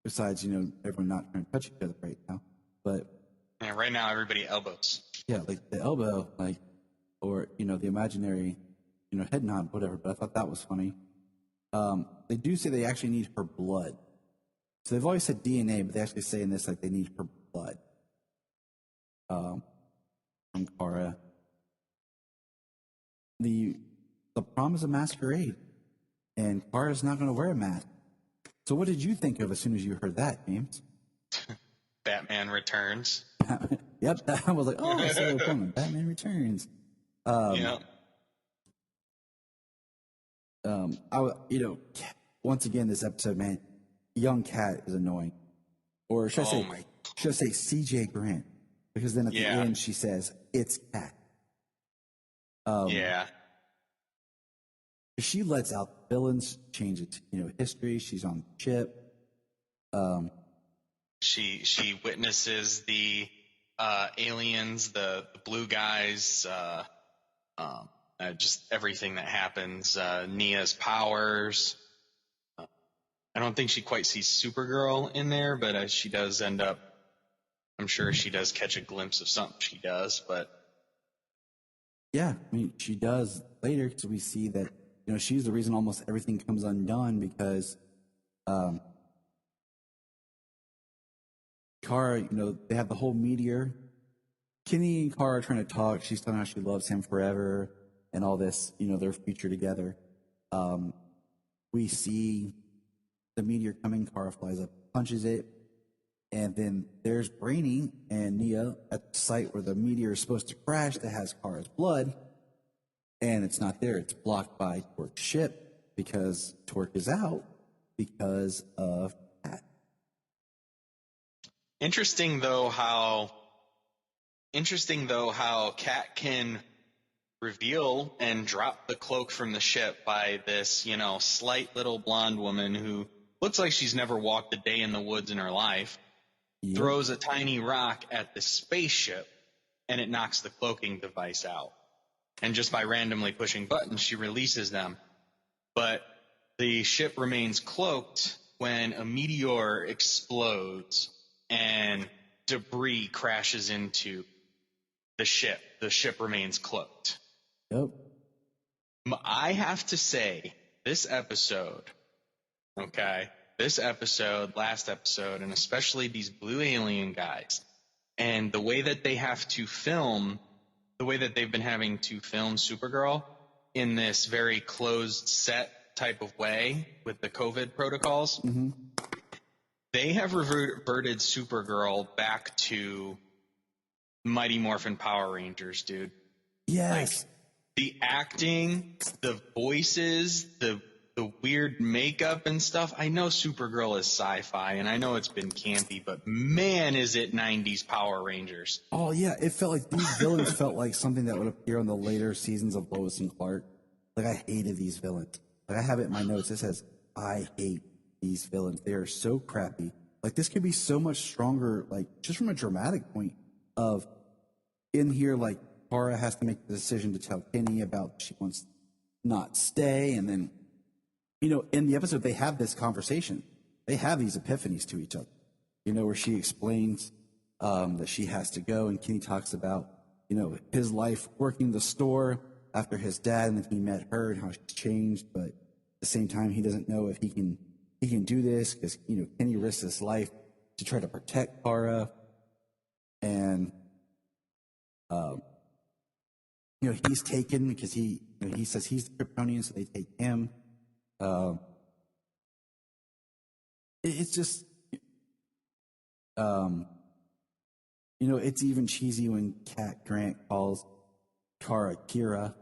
besides, everyone not trying to touch each other right now. But right now, everybody elbows. Yeah, like the elbow, or the imaginary, head nod, whatever. But I thought that was funny. They do say they actually need her blood. So they've always said DNA, but they actually say in this like they need her blood. From Kara. The prom is a masquerade, and Kara's not going to wear a mask. So what did you think of as soon as you heard that, James? Batman Returns. Yep, I was like, oh, so fun. Batman Returns. Once again, this episode, man, young Cat is annoying. Or should I say CJ Grant? Because then at the end she says, it's Cat. She lets out the villains, changes, history. She's on the ship. She witnesses the aliens, the blue guys, just everything that happens. Nia's powers. I don't think she quite sees Supergirl in there, but she does end up. I'm sure she does catch a glimpse of something she does, but. Yeah, she does later because we see that she's the reason almost everything comes undone because Kara, they have the whole meteor. Kenny and Kara are trying to talk. She's telling how she loves him forever and all this, their future together. We see the meteor coming. Kara flies up, punches it. And then there's Brainy and Nia at the site where the meteor is supposed to crash that has Kara's blood. And it's not there. It's blocked by Torque's ship because Torque is out because of that. Interesting though how Kat can reveal and drop the cloak from the ship by this, slight little blonde woman who looks like she's never walked a day in the woods in her life, throws a tiny rock at the spaceship, and it knocks the cloaking device out. And just by randomly pushing buttons, she releases them. But the ship remains cloaked when a meteor explodes and debris crashes into the ship. The ship remains cloaked. Yep. I have to say, last episode, and especially these blue alien guys, and the way that they've been having to film Supergirl in this very closed set type of way with the COVID protocols, they have reverted Supergirl back to Mighty Morphin Power Rangers, dude. Yes. The acting, the voices, the weird makeup and stuff. I know Supergirl is sci-fi, and I know it's been campy, but man, is it 90s Power Rangers. Oh, yeah. It felt like these villains felt like something that would appear on the later seasons of Lois and Clark. Like, I hated these villains. Like, I have it in my notes. It says, I hate these villains. They are so crappy. Like, this could be so much stronger, like, just from a dramatic point of in here, like, Kara has to make the decision to tell Kenny about she wants to not stay. And then, in the episode, they have this conversation. They have these epiphanies to each other, where she explains that she has to go. And Kenny talks about, his life working the store after his dad, and then he met her and how she's changed. But at the same time, he doesn't know if he can do this because, Kenny risks his life to try to protect Kara. And, he's taken because he says he's the Kryptonian, so they take him. It's just, it's even cheesy when Cat Grant calls Kara Kira.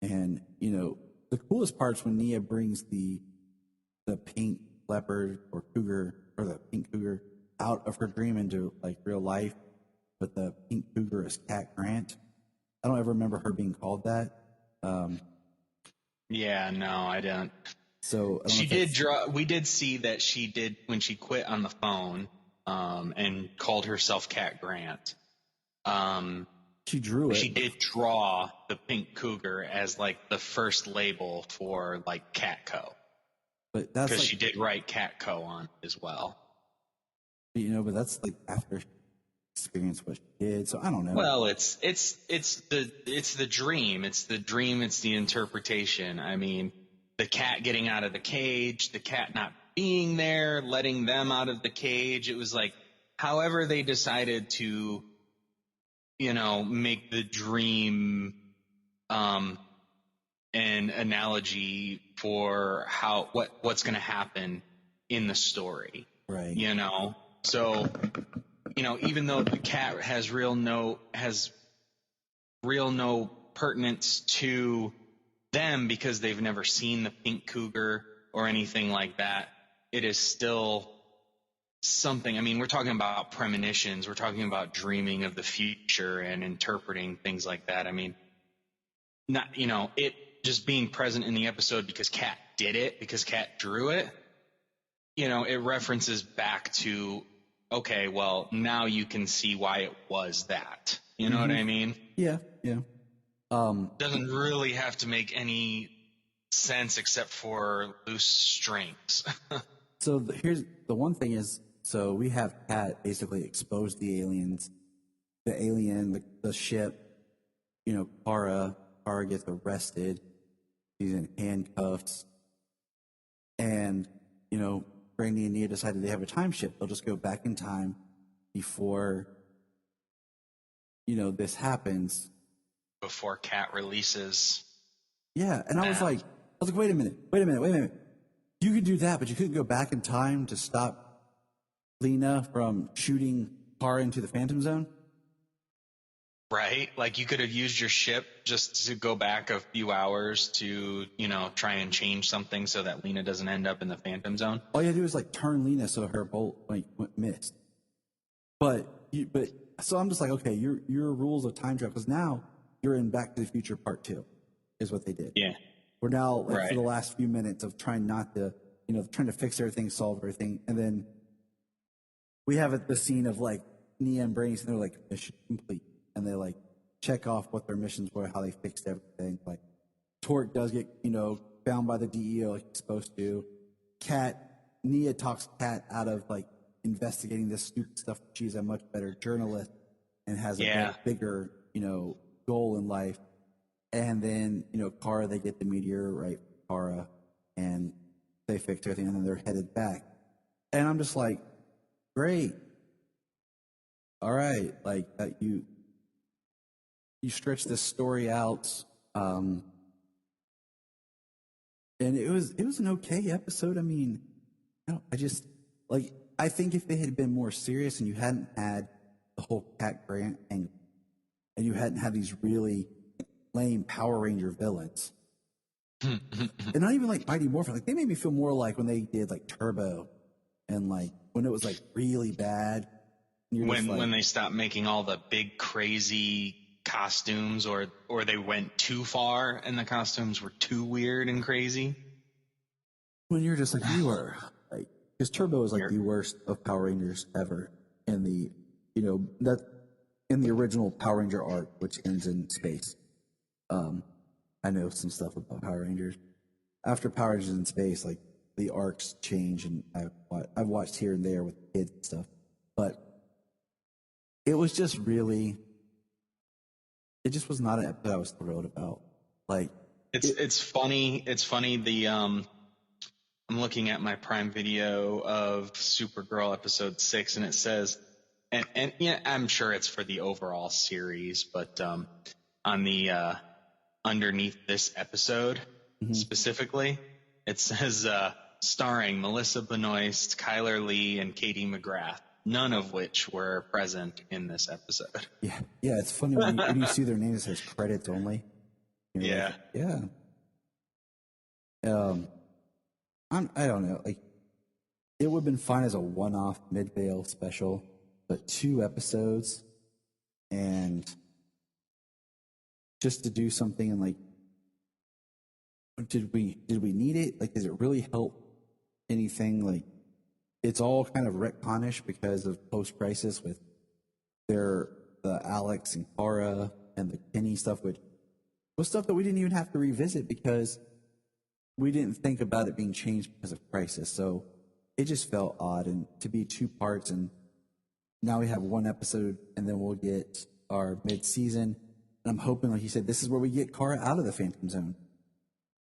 And, the coolest part's when Nia brings the pink leopard or cougar, or the pink cougar out of her dream into like real life. But the pink cougar is Cat Grant. I don't ever remember her being called that. Yeah, no, I don't. So she did draw. We did see that she did when she quit on the phone, and called herself Cat Grant. She drew it. She did draw the pink cougar as like the first label for like Catco. But that's because she did write Catco on it as well. But that's like after she experienced what she did. So I don't know. Well, it's the dream. It's the dream. It's the interpretation. I mean, the cat getting out of the cage, the cat not being there, letting them out of the cage. It was like, however they decided to, make the dream, an analogy for what's going to happen in the story. Right. So, even though the cat has real no pertinence to them because they've never seen the pink cougar or anything like that, it is still something. I mean, we're talking about premonitions. We're talking about dreaming of the future and interpreting things like that. I mean, not, it just being present in the episode because Cat did it, because Cat drew it, it references back to, okay, well, now you can see why it was that. You know what I mean? Yeah, yeah. Doesn't really have to make any sense except for loose strings. So here's the one thing is, so we have Kat basically expose the aliens, the ship, Kara gets arrested. She's in handcuffs. And Brandy and Nia decided they have a time shift. They'll just go back in time before, this happens. Before Cat releases. Yeah, and I was like, wait a minute. You could do that, but you couldn't go back in time to stop Lena from shooting Kara into the Phantom Zone? Right? Like, you could have used your ship just to go back a few hours to, try and change something so that Lena doesn't end up in the Phantom Zone. All you had to do is turn Lena so her bolt missed. But so I'm just like, okay, your rules of time travel, because now you're in Back to the Future Part 2, is what they did. Yeah. We're now Right. for the last few minutes of trying not to, trying to fix everything, solve everything, and then we have the scene of Nia and Brainy, and they're mission complete, and they check off what their missions were, how they fixed everything. Torque does get found by the DEO like he's supposed to. Nia talks Kat out of investigating this stupid stuff. She's a much better journalist and has a bigger goal in life. And then Kara, they get the meteor right, Kara, and they fix everything, and then they're headed back. And I'm just like, great. All right, you stretch this story out, and it was an okay episode. I mean, I think if they had been more serious and you hadn't had the whole Cat Grant angle, and you hadn't had these really lame Power Ranger villains, and not even Mighty Morphin, they made me feel more like when they did Turbo, and when it was really bad. When they stopped making all the big crazy costumes, or they went too far and the costumes were too weird and crazy. When you're just you are because Turbo is the worst of Power Rangers ever in the that in the original Power Ranger arc, which ends in space. I know some stuff about Power Rangers. After Power Rangers in space, the arcs change, and I've watched here and there with kids and stuff, but it was just really. It just was not an episode I was thrilled about. It's funny. It's funny. I'm looking at my Prime Video of Supergirl episode 6, and it says, and yeah, I'm sure it's for the overall series, but on the underneath this episode specifically, it says starring Melissa Benoist, Kyler Lee, and Katie McGrath. None of which were present in this episode. Yeah, it's funny when you see their names, it says credits only. Yeah. I don't know. It would have been fine as a one-off Midvale special, but 2 episodes, and just to do something and did we need it? Does it really help anything? It's all kind of retconish because of post-crisis with the Alex and Kara and the Kenny stuff, which was stuff that we didn't even have to revisit because we didn't think about it being changed because of crisis. So it just felt odd, and to be 2 parts, and now we have 1 episode, and then we'll get our mid-season. And I'm hoping, like you said, this is where we get Kara out of the Phantom Zone,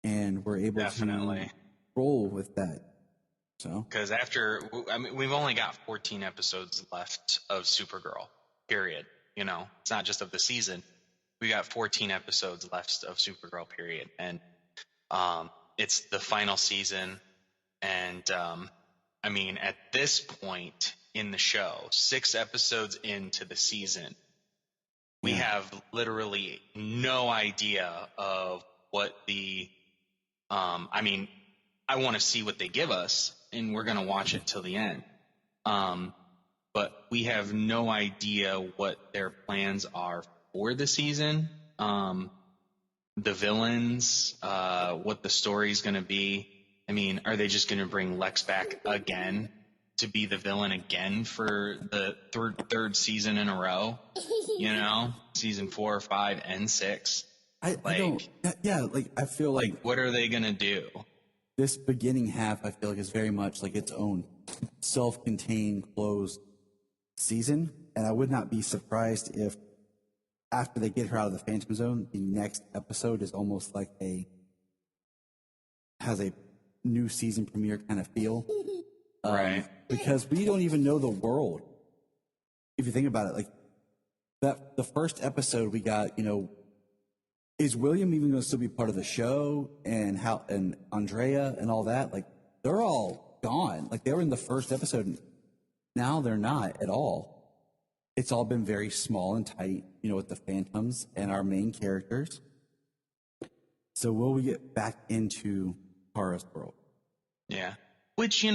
and we're able to roll with that. So, because we've only got 14 episodes left of Supergirl, period. It's not just of the season. We got 14 episodes left of Supergirl, period. And it's the final season. And at this point in the show, 6 episodes into the season, we have literally no idea of what I want to see what they give us, and we're going to watch it till the end. But we have no idea what their plans are for the season. The villains, what the story's going to be. Are they just going to bring Lex back again to be the villain again for the third season in a row? Season 4, 5, and 6. I don't. Yeah, I feel what are they going to do? This beginning half, I feel is very much its own self-contained, closed season, and I would not be surprised if after they get her out of the Phantom Zone, the next episode is almost has a new season premiere kind of feel. Right. Because we don't even know the world. If you think about it, like the first episode we got, is William even going to still be part of the show, and Andrea and all that? Like, they're all gone. Like, they were in the first episode, and now they're not at all. It's all been very small and tight, with the Phantoms and our main characters. So will we get back into Kara's world? Yeah. Which,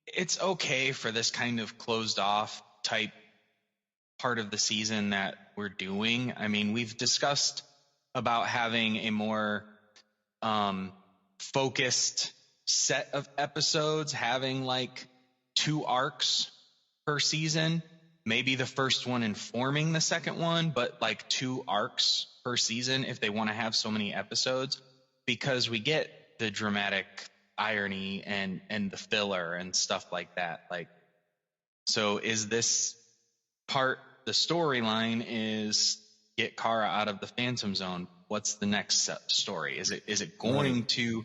it's okay for this kind of closed off type part of the season that we're doing. I mean, we've discussed about having a more focused set of episodes, having like 2 arcs per season, maybe the first one informing the second one, but like 2 arcs per season if they want to have so many episodes, because we get the dramatic irony and the filler and stuff like that. Like, so is this part, the storyline is get Kara out of the Phantom Zone? What's the next story? Is it going to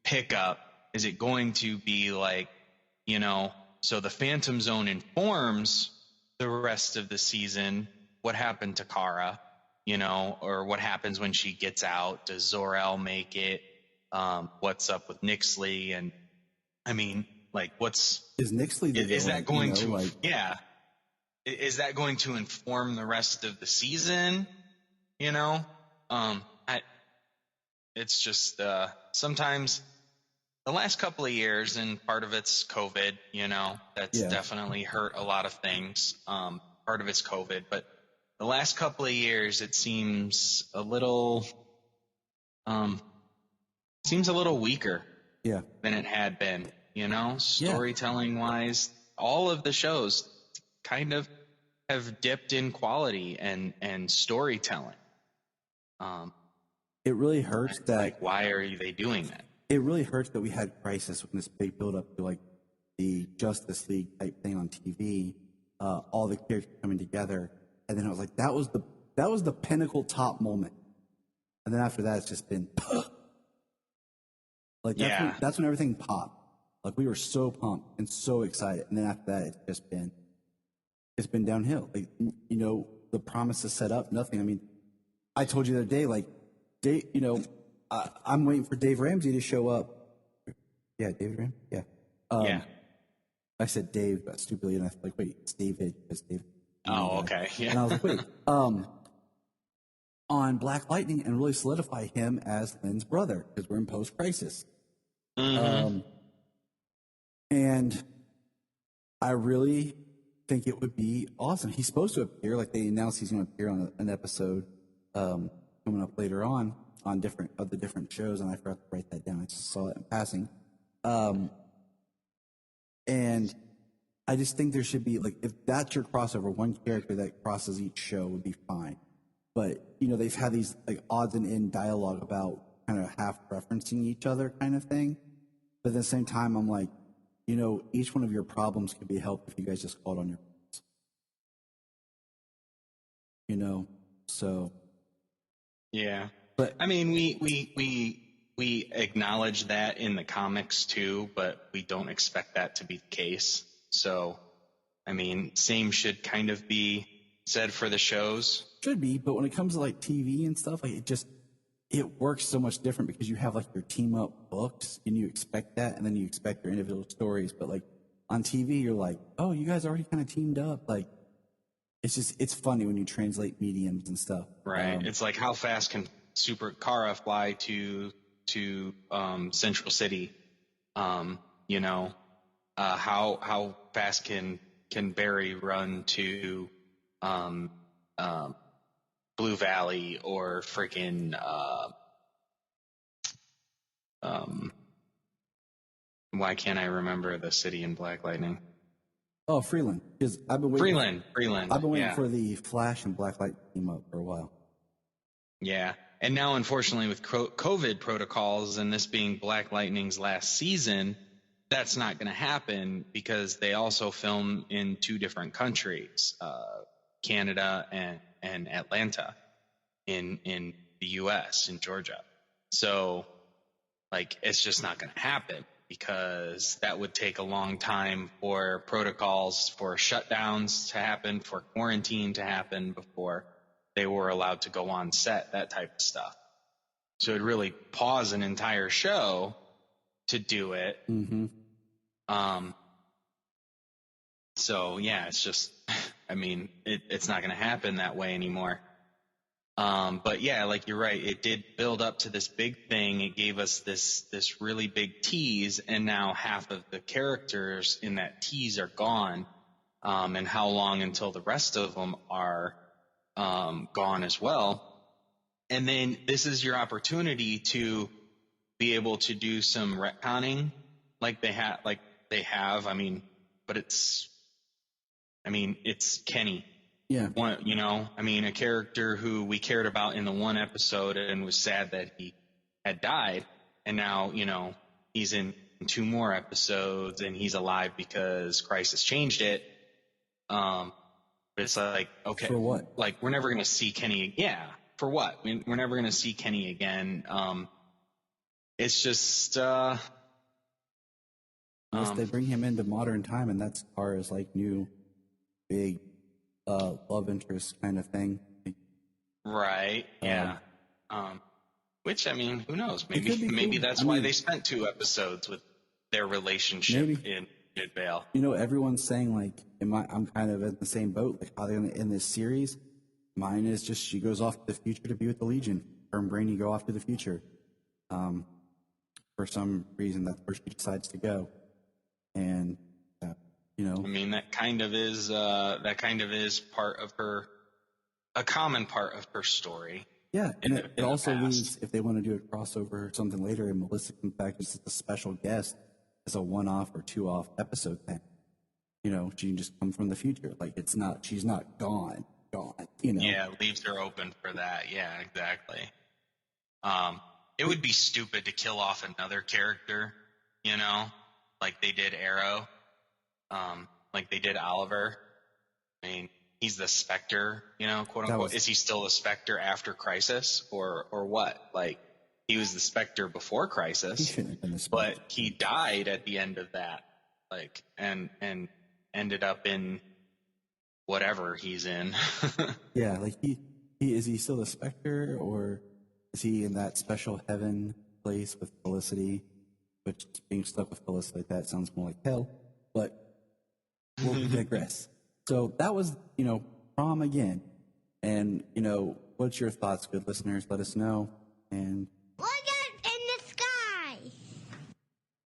pick up? Is it going to be like, so the Phantom Zone informs the rest of the season what happened to Kara, or what happens when she gets out? Does Zor-El make it? What's up with Nixley? And I mean, like, is Nixley is that going to is that going to inform the rest of the season? It's just sometimes the last couple of years, and part of it's COVID, that's definitely hurt a lot of things. Part of it's COVID, but the last couple of years, it seems a little weaker than it had been, storytelling wise. All of the shows kind of have dipped in quality and storytelling. It really hurts that. Like, why are they doing that? It really hurts that we had Crisis when this big build up to like the Justice League type thing on TV, all the characters coming together, and then I was like, that was the pinnacle top moment, and then after that it's just been like that's when everything popped. Like, we were so pumped and so excited, and then after that it's been downhill. Like, the promise is set up, nothing. I mean, I told you the other day, like, I'm waiting for Dave Ramsey to show up. Yeah, David Ramsey. Yeah. I said Dave, but stupidly enough, like, wait, it's David. It's David. Oh, okay. Yeah. And I was like, wait, on Black Lightning, and really solidify him as Lynn's brother, because we're in post-crisis. Mm-hmm. And I really think it would be awesome. He's supposed to appear, like they announced he's going to appear on an episode coming up later on different shows, and I forgot to write that down. I just saw it in passing. And I just think there should be, like, if that's your crossover, one character that crosses each show would be fine. But, they've had these, like, odds and end dialogue about kind of half referencing each other kind of thing. But at the same time, I'm like, each one of your problems could be helped if you guys just called on your own. So. Yeah. But I mean, we acknowledge that in the comics too, but we don't expect that to be the case. So, I mean, same should kind of be said for the shows. Should be, but when it comes to like TV and stuff, like it works so much different because you have like your team up books and you expect that, and then you expect your individual stories. But like on TV, you're like, oh, you guys already kind of teamed up. Like, it's funny when you translate mediums and stuff. Right. It's like, how fast can Kara fly to Central City? How fast can Barry run to Blue Valley, or freaking why can't I remember the city in Black Lightning? Oh, Freeland. Because I've been waiting. Freeland. I've been waiting for the Flash and Black Light team up for a while. Yeah. And now, unfortunately, with COVID protocols and this being Black Lightning's last season, that's not going to happen, because they also film in 2 different countries, Canada and Atlanta in the U.S., in Georgia. So like, it's just not going to happen, because that would take a long time for protocols for shutdowns to happen, for quarantine to happen before they were allowed to go on set, that type of stuff. So it'd really pause an entire show to do it. Mm-hmm. So yeah, it's just, I mean, it's not going to happen that way anymore. But yeah, like, you're right. It did build up to this big thing. It gave us this really big tease, and now half of the characters in that tease are gone. And how long until the rest of them are gone as well? And then this is your opportunity to be able to do some retconning, like they have. I mean, but it's Kenny. Yeah. A character who we cared about in the one episode and was sad that he had died. And now, he's in 2 more episodes and he's alive because Crisis changed it. But it's like, okay. For what? Like, we're never going to see Kenny. Yeah. For what? I mean, we're never going to see Kenny again. It's just, unless they bring him into modern time, and that's as far as like new big love interest kind of thing. Right. Yeah. Which, I mean, who knows? Maybe that's why they spent 2 episodes with their relationship in Midvale. Everyone's saying like, I'm kind of in the same boat. Like, how they're going to end this series? Mine is just she goes off to the future to be with the Legion. Her and Brainy go off to the future. For some reason, that's where she decides to go. And I mean, that kind of is part of a common part of her story. Yeah, and it also leaves, if they want to do a crossover or something later, and Melissa comes back as a special guest, as a 1-off or 2-off episode thing. She can just come from the future. Like, she's not gone. Yeah, it leaves her open for that. Yeah, exactly. It would be stupid to kill off another character, like they did Arrow, like they did Oliver. I mean, he's the Spectre, quote unquote. Is he still the Spectre after Crisis, or what? Like, he was the Spectre before Crisis, he shouldn't have been the Spectre. But he died at the end of that, like, and ended up in whatever he's in. Yeah, like is he still the Spectre, or is he in that special heaven place with Felicity? Which, being stuck with Felicity like that sounds more like hell, but we'll digress. So that was, Prom Again. And, what's your thoughts, good listeners? Let us know. And